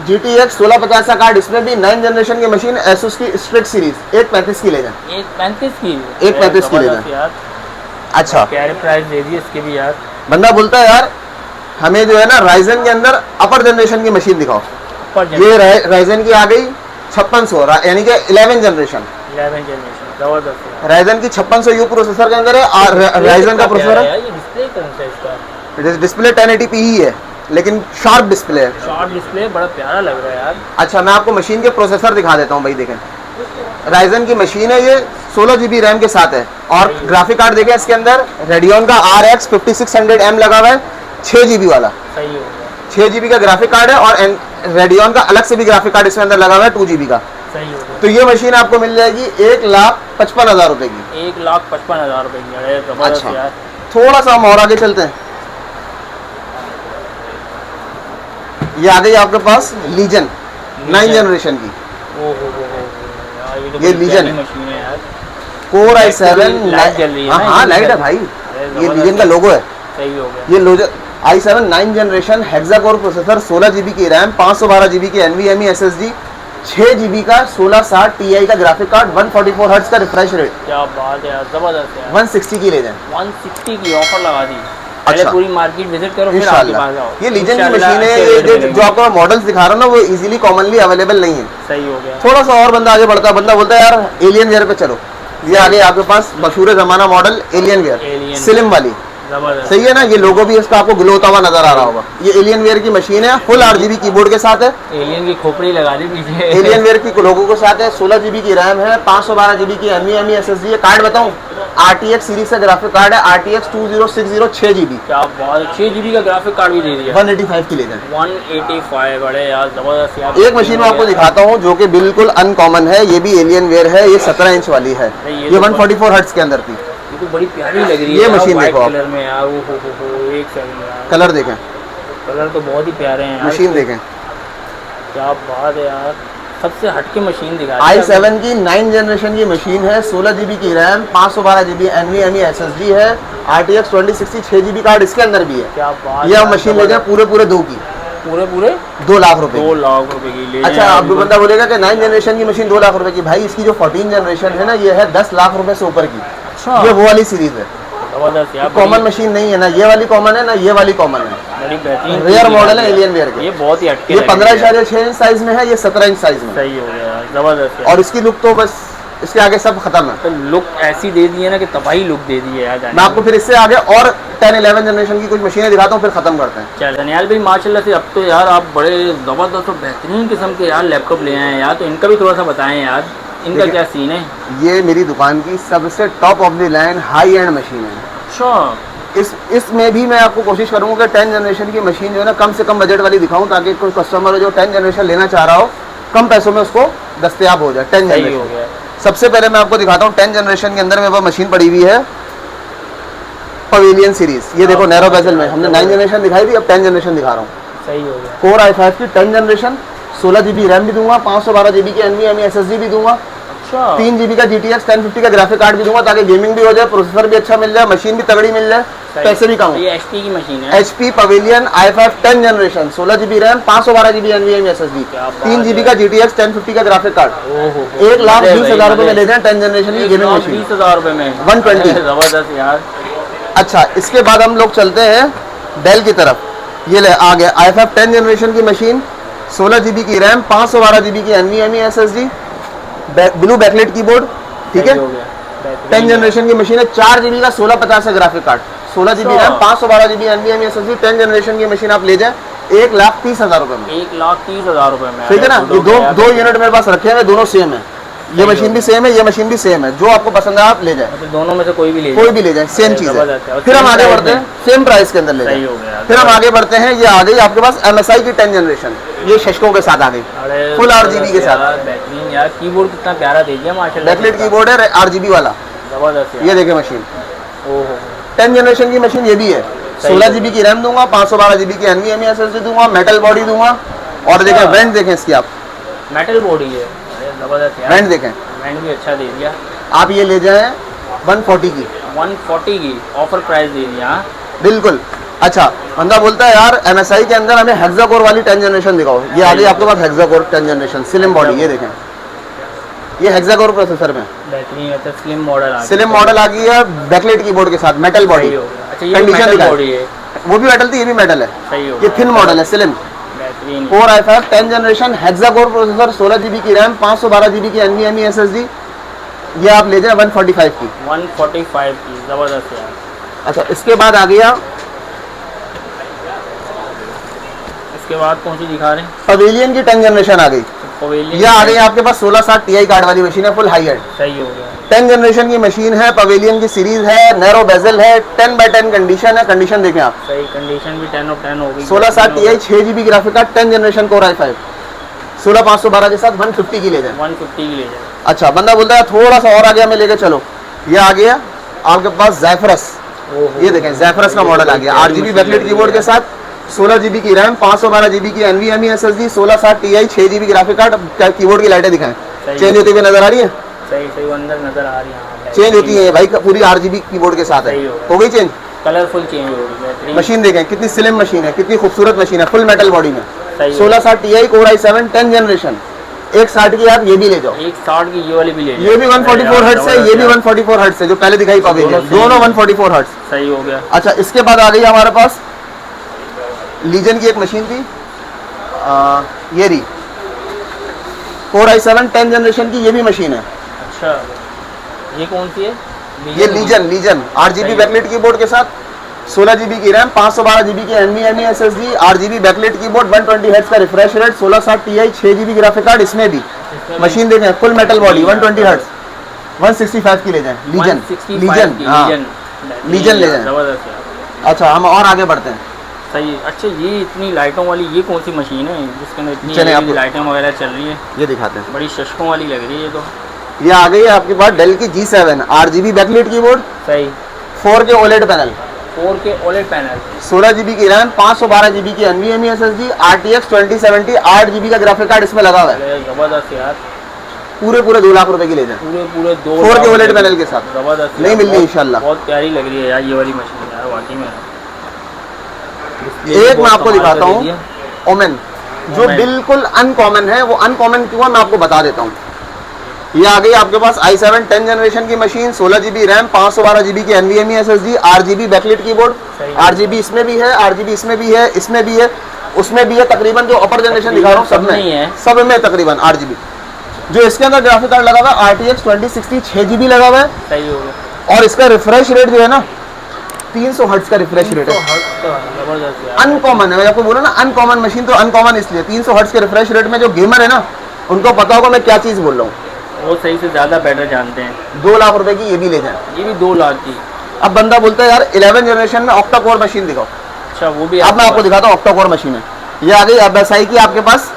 S1: GTX 1650 का कार्ड, इसमें भी 9 जनरेशन की मशीन, Asus की स्ट्रिक्ट सीरीज 135 की ले जाए,
S2: 135 की
S1: 135 की ले जाए।
S2: यार
S1: अच्छा
S2: प्यारे प्राइस दे दिए इसके भी यार।
S1: बंदा बोलता है यार हमें जो है ना राइजन के अंदर अपर जनरेशन की मशीन दिखाओ।
S2: पर
S1: ये राइजन की आ गई 5600 यानी कि 11 जनरेशन,
S2: 11 जनरेशन जबरदस्त यार।
S1: राइजन की 5600 यू प्रोसेसर के अंदर है और राइजन का प्रोसेसर है।
S2: ये डिस्प्ले कौन सा है इसका?
S1: डिस्प्ले 1080p ही है लेकिन शार्प डिस्प्ले है।
S2: शॉर्ट डिस्प्ले बड़ा प्यारा लग रहा है यार।
S1: अच्छा मैं आपको मशीन के प्रोसेसर दिखा देता हूँ भाई, देखें राइजन की मशीन है ये, 16 जीबी रैम के साथ है और ग्राफिक कार्ड देखें इसके अंदर रेडियन का RX 5600M लगा हुआ है, 6 जीबी वाला,
S2: सही हो गया,
S1: 6 जीबी का ग्राफिक कार्ड है और रेडियन का अलग से भी ग्राफिक कार्ड इसके अंदर लगा हुआ है 2 जीबी का।
S2: सही हो गया।
S1: तो ये मशीन आपको मिल जाएगी 1,55,000 रुपए की।
S2: 1,55,000 रुपए की। अरे जबरदस्त
S1: अच्छा।
S2: यार।
S1: थोड़ा सा हम और आगे चलते हैं, ये आ गई आपके पास लीजन 9 जनरेशन की,
S2: यार ये तो
S1: ये
S2: बड़ी
S1: Legion
S2: प्यारी
S1: है।
S2: मशीन है यार।
S1: Core i7
S2: लाइट जल रही है ना,
S1: हाँ
S2: ये
S1: लाइट है
S2: जल-
S1: भाई,
S2: अरे
S1: ये
S2: जबरदस्त
S1: लीजन का लोगो है।
S2: सही हो गया।
S1: ये i7 9 generation hexa core processor, 16 GB की रैम, 512 जीबी की NVMe SSD, 6 जीबी का 1660 Ti का ग्राफिक कार्ड, 144 हर्ट्ज का रिफ्रेश रेट,
S2: क्या बात है यार, जबरदस्त है यार।
S1: 160 की ले जाए
S2: 160 की ऑफर लगा दी। पहले
S1: अच्छा।
S2: पूरी मार्केट विजिट करो फिर आपके
S1: इंशाल्लाह।
S2: पास आओ।
S1: ये लीजन की
S2: इंशाल्लाह
S1: मशीन है,
S2: अच्छे
S1: ये
S2: रेट मिलेंगे।
S1: जो आपको मॉडल्स दिखा रहा हूँ ना वो इजीली कॉमनली अवेलेबल नहीं है।
S2: सही हो गया।
S1: थोड़ा सा और बंदा आगे बढ़ता है, बंदा बोलता है यार एलियन वेयर पे चलो, ये आगे आपके पास मशहूर जमाना model Alienware
S2: Alien
S1: slim वाली,
S2: जबरदस्त।
S1: सही है ना, ये लोगो भी इसका आपको ग्लो होता हुआ नजर आ रहा होगा। ये एलियन वेयर की मशीन है, फुल RGB कीबोर्ड के साथ है,
S2: एलियन की खोपड़ी लगा दी पीछे।
S1: एलियन वेयर की लोगो के साथ है, 16 जीबी की रैम है, 512 जीबी की NVMe SSD है, कार्ड बताऊं RTX सीरीज का ग्राफिक कार्ड है, RTX 2060 6 जीबी,
S2: क्या बात है, 6 GB का ग्राफिक कार्ड भी दे दिया।
S1: 185 की ले जाए।
S2: 185 बड़े यार, जबरदस्त यार।
S1: एक मशीन में आपको दिखाता हूँ जो कि बिल्कुल अनकॉमन है, ये भी एलियन वेयर है, ये 17 इंच वाली है,
S2: ये
S1: ये
S2: तो
S1: 144 हर्ट्ज के अंदर थी।
S2: ये तो बड़ी प्यारी लग रही है
S1: ये
S2: यार,
S1: मशीन
S2: white
S1: देखो आप।
S2: कलर में यार। ओ हो एक सेकंड यार,
S1: कलर देखें,
S2: कलर तो बहुत ही प्यारे हैं यार।
S1: मशीन देखें,
S2: क्या बात है यार, सबसे हटके मशीन दिखा
S1: i7 की 9 जनरेशन की मशीन है, 16 जीबी की रैम, 512 जीबी NVMe SSD है, RTX 2060 6 जीबी कार्ड इसके अंदर भी है।
S2: क्या बात
S1: ये
S2: है,
S1: आप मशीन ले जाए पूरे 2 की,
S2: पूरे
S1: 2 लाख रुपए
S2: 2
S1: की।
S2: लाख रुपए की ले
S1: अच्छा अब बंदा बोलेगा कि 9 जनरेशन की मशीन 2 लाख रुपए की, भाई इसकी जो 14 जनरेशन है ना ये है 10 लाख रुपए से ऊपर की,
S2: अच्छा
S1: ये वो वाली सीरीज है।
S2: जबरदस्त यार,
S1: कॉमन मशीन नहीं है ना, ये वाली कॉमन है ना ये वाली कॉमन है,
S2: बड़ी बेहतरीन
S1: रेयर
S2: चीज़
S1: मॉडल
S2: दिखा
S1: है
S2: दी
S1: एलियन वेयर के।
S2: ये बहुत ही हटके
S1: ये
S2: लग रही है।
S1: 15.6 इंच साइज में है, ये 17 इंच साइज में,
S2: सही हो गया यार, जबरदस्त यार।
S1: और इसकी लुक तो बस इसके आगे सब खत्म है।
S2: तो लुक ऐसी दे दी है ना कि तबाही लुक दे दी है यार।
S1: मैं आपको फिर इससे आगे और 10-11 जनरेशन की कुछ मशीनें दिखाता हूँ फिर खत्म करते हैं।
S2: चल दनियाल भाई माशाल्लाह से अब तो यार आप बड़े ज़बरदस्त और बेहतरीन किस्म के यार लैपटॉप ले आए हैं यार, तो इनका भी थोड़ा सा बताएं यार, इनका
S1: देखिए,
S2: क्या सीन है?
S1: ये मेरी दुकान की सबसे top of the line high and machine है।
S2: अच्छा
S1: इसमें भी मैं आपको कोशिश करूंगा कि 10 जनरेशन की मशीन जो है ना कम से कम बजट वाली दिखाऊं, ताकि कोई कस्टमर जो 10 जनरेशन लेना चाह रहा हो कम पैसों में उसको दस्तयाब हो जाए। 10
S2: सही हो
S1: जनरेशन
S2: गया।
S1: सबसे पहले मैं आपको दिखाता हूँ 10 जनरेशन के अंदर मेरे पास मशीन पड़ी हुई है पवेलियन सीरीज, ये देखो नैरो बेजल में, हमने 9 जनरेशन दिखाई थी, अब 10 जनरेशन दिखा रहा हूँ।
S2: सही हो गया।
S1: Core i5 की 10 जनरेशन, 16 जीबी रैम भी दूंगा, 512 जीबी की NVMe SSD भी दूंगा,
S2: अच्छा
S1: 3 जीबी का GTX 1050 का ग्राफिक कार्ड भी दूंगा, ताकि गेमिंग भी हो जाए, प्रोसेसर भी अच्छा मिल जाए, मशीन भी तगड़ी मिल जाए,
S2: सही।
S1: पैसे भी कम।
S2: ये HP की मशीन है।
S1: HP pavilion i5 10 generation, 16 GB RAM, 512 GB NVMe SSD,
S2: क्या बात
S1: 3 जीबी
S2: है।
S1: का GTX 1050 का ग्राफिक कार्ड,
S2: ओहो
S1: 1,20,000 रुपए में ले जाए 10 जनरेशन की गेमिंग मशीन।
S2: 1,20,000 रुपए में
S1: 120।
S2: जबरदस्त यार।
S1: अच्छा इसके बाद हम लोग चलते हैं डेल की तरफ, ये ले आ गया i5 10 जनरेशन की मशीन, 16 जीबी की रैम, 512 जीबी की NVMe SSD, blue backlight keyboard, ठीक है।
S2: सही हो गया।
S1: 10 जनरेशन की मशीन है, 4 जीबी का 1650 का ग्राफिक कार्ड, 16 जीबी
S2: अच्छा।
S1: RAM, 512 GB NVMe SSD, 10 generation की मशीन आप ले जाए 1,30,000 रुपए में,
S2: 1,30,000 रुपए में।
S1: ठीक है ना।
S2: अरे
S1: ये
S2: यार,
S1: दो यूनिट मेरे पास रखे हैं, दोनों सेम है, ये
S2: सही
S1: मशीन
S2: हो
S1: भी सेम है, ये मशीन भी सेम है, जो आपको पसंद है आप ले जाए,
S2: मतलब दोनों में से कोई भी ले
S1: कोई भी ले जाए, सेम चीज
S2: जबरदस्त है।
S1: है।
S2: और
S1: फिर हम
S2: same
S1: आगे
S2: price
S1: बढ़ते
S2: में।
S1: हैं, सेम प्राइस के अंदर ले
S2: सही
S1: जाए।
S2: हो गया।
S1: फिर हम आगे बढ़ते हैं, ये आ गई आपके पास MSI की 10 जनरेशन, ये शशकों के साथ आ गई,
S2: अरे
S1: फुल RGB के साथ,
S2: यार, बेहतरीन यार, कीबोर्ड कितना प्यारा दे दिया माशाल्लाह।
S1: बैकलाइट कीबोर्ड है, RGB वाला,
S2: जबरदस्त यार।
S1: ये देखे मशीन,
S2: ओहो
S1: 10 जनरेशन की मशीन ये भी है, 16 जीबी की रैम दूंगा, 512 जीबी की NVMe SSD दूंगा, मेटल बॉडी दूंगा, और देखें वेंट देखें इसकी आप,
S2: मेटल बॉडी है। अरे जबरदस्त यार,
S1: वेंट देखें
S2: वेंट भी अच्छा दे दिया।
S1: आप, ये ले जाएं 140 की,
S2: 140 की ऑफर प्राइस दे दिया। हाँ?
S1: बिल्कुल अच्छा, बंदा बोलता है यार MSI के अंदर हमें हेक्साकोर वाली 10 जनरेशन दिखाओ। ये आ गई आपके पास हेक्साकोर 10 जनरेशन स्लिम बॉडी, ये देखें, ये हेक्साकोर प्रोसेसर में
S2: बेहतरीन है, स्लिम मॉडल आ
S1: स्लिम मॉडल आ गई है, बैकलाइट कीबोर्ड के साथ, मेटल बॉडी।
S2: अच्छा, ये
S1: कंडीशन
S2: मेटल
S1: दिखाएं।
S2: बॉडी है,
S1: वो भी मेटल थी, ये भी मेटल है।
S2: सही हो
S1: ये
S2: गया।
S1: थिन मॉडल है, स्लिम
S2: बेहतरीन
S1: 4 i5 10 जनरेशन हेक्साकोर प्रोसेसर, 16 GB की रैम, 512 GB की NVMe SSD। ये आप ले जाए 145 की।
S2: 145 की, ज़बरदस्त यार।
S1: अच्छा, इसके बाद आ गया,
S2: इसके बाद कौन सी दिखा रहे हैं?
S1: पवेलियन की 10 जनरेशन आ गई।
S2: पवेलियन
S1: ये आ गई आपके पास 1660 Ti कार्ड वाली मशीन है, फुल हाई एंड
S2: सही हो गया।
S1: 10 जनरेशन की मशीन है, पवेलियन की सीरीज है, नैरो बेजल है, 10x10 कंडीशन है। कंडीशन देखें आप,
S2: सही कंडीशन भी 10 ऑफ 10 हो गई।
S1: 1660 Ti 6 GB graphic card 10 generation core i5, 16512 के साथ 150 की ले जाए।
S2: 150 की ले जाए।
S1: अच्छा, बंदा बोलता है थोड़ा सा और आगे हमें लेके चलो। ये आ गया आपके पास ज़ेफरस, ये देखें ज़ेफरस का मॉडल आ गया, 8GB बैकलाइट कीबोर्ड के साथ, 16 GB की रैम, 512 GB की NVMe SSD, 1660 Ti 6 GB graphic card. Keyboard की लाइटें दिखाएं, चेंज होती हुई नजर आ रही है?
S2: सही सही, वो अंदर नजर आ रही है।
S1: चेंज होती है भाई, पूरी RGB कीबोर्ड के साथ है।
S2: सही होगा।
S1: हो गई चेंज?
S2: कलरफुल चेंज हो गई, बेहतरीन।
S1: मशीन देखें कितनी स्लिम मशीन है, कितनी खूबसूरत मशीन है, फुल मेटल बॉडी में।
S2: सही
S1: 1660 Ti कोर i7 10 जनरेशन, 160 की आप ये भी ले जाओ।
S2: 160 की ये वाली भी ले जाए।
S1: ये भी 144 हर्ट्ज है, ये भी 144 हर्ट्ज है, जो पहले दिखाई पवेलियन, दोनों 144 हर्ट्ज।
S2: सही हो गया।
S1: अच्छा, इसके बाद आ गई हमारे पास लीजन की एक मशीन थी, ये रही कोर i7 10 जनरेशन की, ये भी मशीन है।
S2: अच्छा, ये कौन सी है?
S1: ये लीजन 8GB बैकलाइट कीबोर्ड के साथ, 16 GB की रैम, 512 GB की NVMe SSD, 8GB backlight keyboard, 120 hertz का refresh rate, 1660 Ti 6 GB graphic card. इसमें भी मशीन देखें, फुल मेटल बॉडी, 120 हर्ट्ज, 165 की ले जाएं। लीजन हाँ, लीजन ले जाएं।
S2: जबरदस्त यार।
S1: अच्छा, हम और आगे बढ़ते हैं।
S2: सही। अच्छा, ये इतनी लाइटों वाली ये कौन सी मशीन है जिसके अंदर इतनी
S1: चलें,
S2: LED
S1: आपको
S2: लाइटें वगैरह चल रही है?
S1: ये दिखाते हैं।
S2: बड़ी शशकों वाली लग रही है ये तो।
S1: ये आ गई है आपके पास डेल की G7 8GB बैकलाइट कीबोर्ड,
S2: सही।
S1: 4K OLED panel,
S2: 4K OLED panel,
S1: 16 GB की रैम, 512 GB की NVMe SSD, RTX 2070 8GB का ग्राफिक कार्ड इसमें लगा हुआ है।
S2: जबरदस्त यार।
S1: पूरे 2 लाख रुपए की ले जाएं,
S2: पूरे 2
S1: 4K OLED पैनल के साथ।
S2: जबरदस्त।
S1: नहीं मिल रही इंशाल्लाह।
S2: बहुत प्यारी लग रही है यार ये वाली मशीन यार, वाकई में।
S1: एक मैं आपको दिखाता हूँ, ओमेन, जो
S2: ओमेन।
S1: बिल्कुल अनकॉमन है। वो अनकॉमन क्यों है मैं आपको बता देता हूँ। ये आ गई आपके पास i7 10 जनरेशन की मशीन, 16 GB रैम, 512 GB की NVMe SSD, 8GB backlight keyboard, 8GB इसमें भी है, 8GB इसमें भी है, इसमें भी है, उसमें भी है। तकरीबन जो अपर जनरेशन दिखा रहा हूँ सब में, सब में तकरीबन 8GB। जो इसके अंदर ग्राफिक कार्ड लगा हुआ है RTX 2060 6GB लगा हुआ है।
S2: सही हो गया।
S1: और इसका रिफ्रेश रेट जो है ना 300 हर्ट्ज का रिफ्रेश रेट है।
S2: जबरदस्त यार।
S1: अनकॉमन है, मैं आपको बोला ना अनकॉमन मशीन, तो अनकॉमन इसलिए 300 हर्ट्ज के रिफ्रेश रेट में जो गेमर है ना उनको पता होगा मैं क्या चीज़ बोल रहा हूँ।
S2: वो सही से ज़्यादा बेटर जानते हैं।
S1: 2 लाख रुपए की ये भी ले जाए।
S2: ये भी 2 लाख की।
S1: अब बंदा बोलता है यार 11 जनरेशन में ऑक्टा कोर मशीन दिखाओ।
S2: अच्छा, वो भी
S1: अब मैं आपको दिखाता हूँ ऑक्टा कोर मशीन है। ये आ गई MSI की आपके पास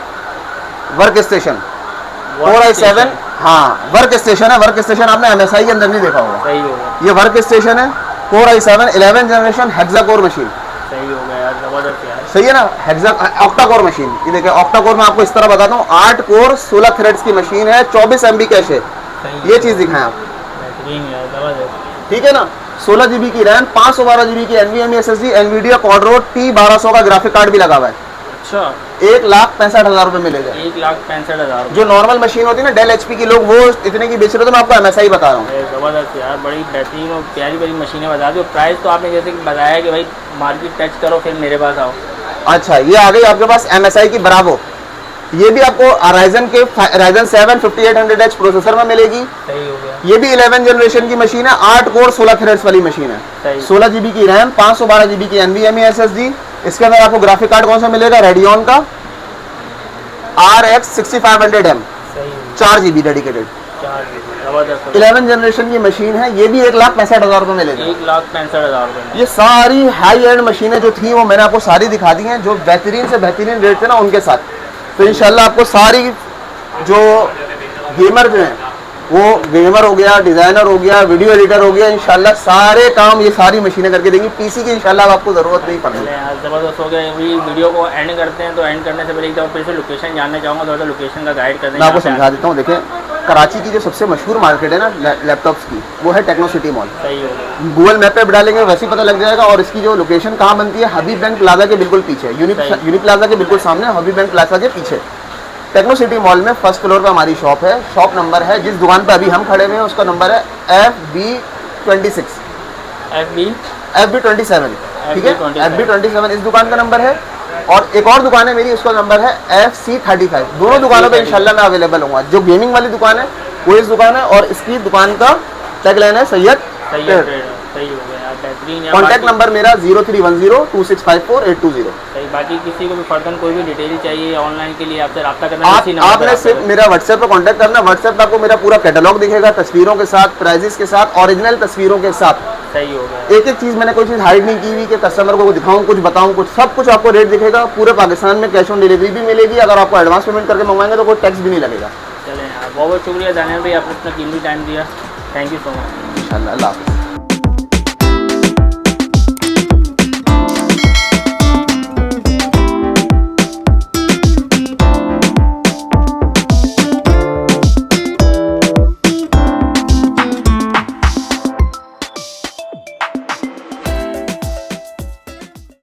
S1: वर्क स्टेशन कोर i7, हाँ वर्क स्टेशन है। वर्क स्टेशन आपने MSI के अंदर नहीं देखा होगा।
S2: सही हो गया।
S1: ये वर्क स्टेशन है, core i7 11 generation hexa core machine.
S2: सही हो गया यार, जबरदस्त यार।
S1: सही है ना, हेक्सा ऑक्टा कोर मशीन। ये देखिए ऑक्टा कोर में आपको इस तरह बताता हूँ, 8 कोर 16 थ्रेड्स की मशीन है, 24 MB कैश है। ये चीज़ दिखाएं आप,
S2: बेहतरीन यार, जबरदस्त।
S1: ठीक है ना। 16 GB की रैम, 512 GB की NVMe SSD, NVIDIA Quadro T1200 का ग्राफिक कार्ड भी लगा हुआ है।
S2: अच्छा,
S1: 1,65,000 रुपए मिलेगा।
S2: 1,65,000।
S1: जो नॉर्मल मशीन होती है ना डेल HP की, लोग वो इतने की बेच रहे हो, तो मैं आपको MSI बता रहा हूँ।
S2: जबरदस्त यार, बड़ी बेहतरीन और प्यारी प्यारी मशीनें बता दी। और प्राइस तो आपने जैसे कि बताया कि भाई मार्केट टच करो फिर मेरे पास आओ।
S1: अच्छा, ये आ गई आपके पास MSI की ब्रावो। ये भी आपको Ryzen 7 5800H प्रोसेसर में मिलेगी।
S2: सही हो गया।
S1: ये भी 11 जनरेशन की मशीन है, 8 कोर 16 थ्रेड्स वाली मशीन है।
S2: सही।
S1: 16 GB की रैम, 512 GB की NVMe SSD। इसके अंदर आपको ग्राफिक कार्ड कौन सा मिलेगा? रेडियन का RX 6500M,
S2: सही।
S1: 4 GB डेडिकेटेड।
S2: 4 जबरदस्त।
S1: 11 जनरेशन की मशीन है। ये भी 1,65,000 रुपए मिलेगा।
S2: 1,65,000 रुपये।
S1: ये सारी हाई एंड मशीनें जो थी वो मैंने आपको सारी दिखा दी हैं, जो बेहतरीन से बेहतरीन रेट थे ना उनके साथ। तो इंशाल्लाह आपको सारी जो गेमर जो हैं वो गेमर हो गया, डिजाइनर हो गया, वीडियो एडिटर हो गया, इंशाल्लाह सारे काम ये सारी मशीनें करके देंगी। पीसी की इंशाल्लाह अब आपको ज़रूरत नहीं पड़ेगी।
S2: चले यार ज़बरदस्त हो गया। अभी वीडियो को एंड करते हैं, तो एंड करने से पहले एक दफ़ा फिर से लोकेशन जानना चाहूँगा, थोड़ा सा लोकेशन का गाइड कर दें।
S1: मैं आपको समझा देता हूँ। देखिए, कराची की जो सबसे मशहूर मार्केट है ना लैपटॉप्स की, वो है टेक्नो सिटी मॉल।
S2: सही हो गया।
S1: गूगल मैप पे डालेंगे वैसे ही पता लग जाएगा। और इसकी जो लोकेशन कहाँ बनती है, हबीब बैंक प्लाजा के बिल्कुल पीछे, यूनिक प्लाजा के बिल्कुल सामने, हबीब बैंक प्लाजा के पीछे टेक्नो सिटी मॉल में फर्स्ट फ्लोर पे हमारी शॉप है। शॉप नंबर है, जिस दुकान पे अभी हम खड़े हुए हैं उसका नंबर है FB26 FB27, ठीक है, FB27 इस दुकान का नंबर है। और एक और दुकान है मेरी, उसका नंबर है FC35। दोनों दुकानों पे इंशाल्लाह मैं अवेलेबल हूँ। जो गेमिंग वाली दुकान है वो इस दुकान है, और इसकी दुकान का टैगलाइन है सैयद।
S2: सही हो गया यार, बेहतरीन।
S1: कॉन्टैक्ट नंबर मेरा 03102654
S2: सही। बाकी किसी को भी फर्दर कोई भी डिटेल चाहिए ऑनलाइन के लिए आपसे रब्ता करना,
S1: आपने सिर्फ मेरा व्हाट्सएप पर कांटेक्ट करना। व्हाट्सएप पर आपको मेरा पूरा कैटलॉग दिखेगा, तस्वीरों के साथ, प्राइजेस के साथ, ओरिजिनल तस्वीरों के साथ।
S2: सही हो गया।
S1: एक एक चीज़ मैंने कोई चीज़ हाइड नहीं की हुई कि कस्टमर को दिखाऊं, कुछ बताऊं, कुछ सब कुछ आपको रेट दिखेगा। पूरे पाकिस्तान में कैश ऑन डिलीवरी भी मिलेगी। अगर आपको एडवांस पेमेंट करके मंगवाएंगे तो कोई टैक्स भी नहीं लगेगा।
S2: चलें यार, बहुत बहुत शुक्रिया दानियाल भाई, आपने अपना कीमती टाइम दिया। Thank you so much.
S1: इंशाल्लाह, अल्लाह हाफ़िज़।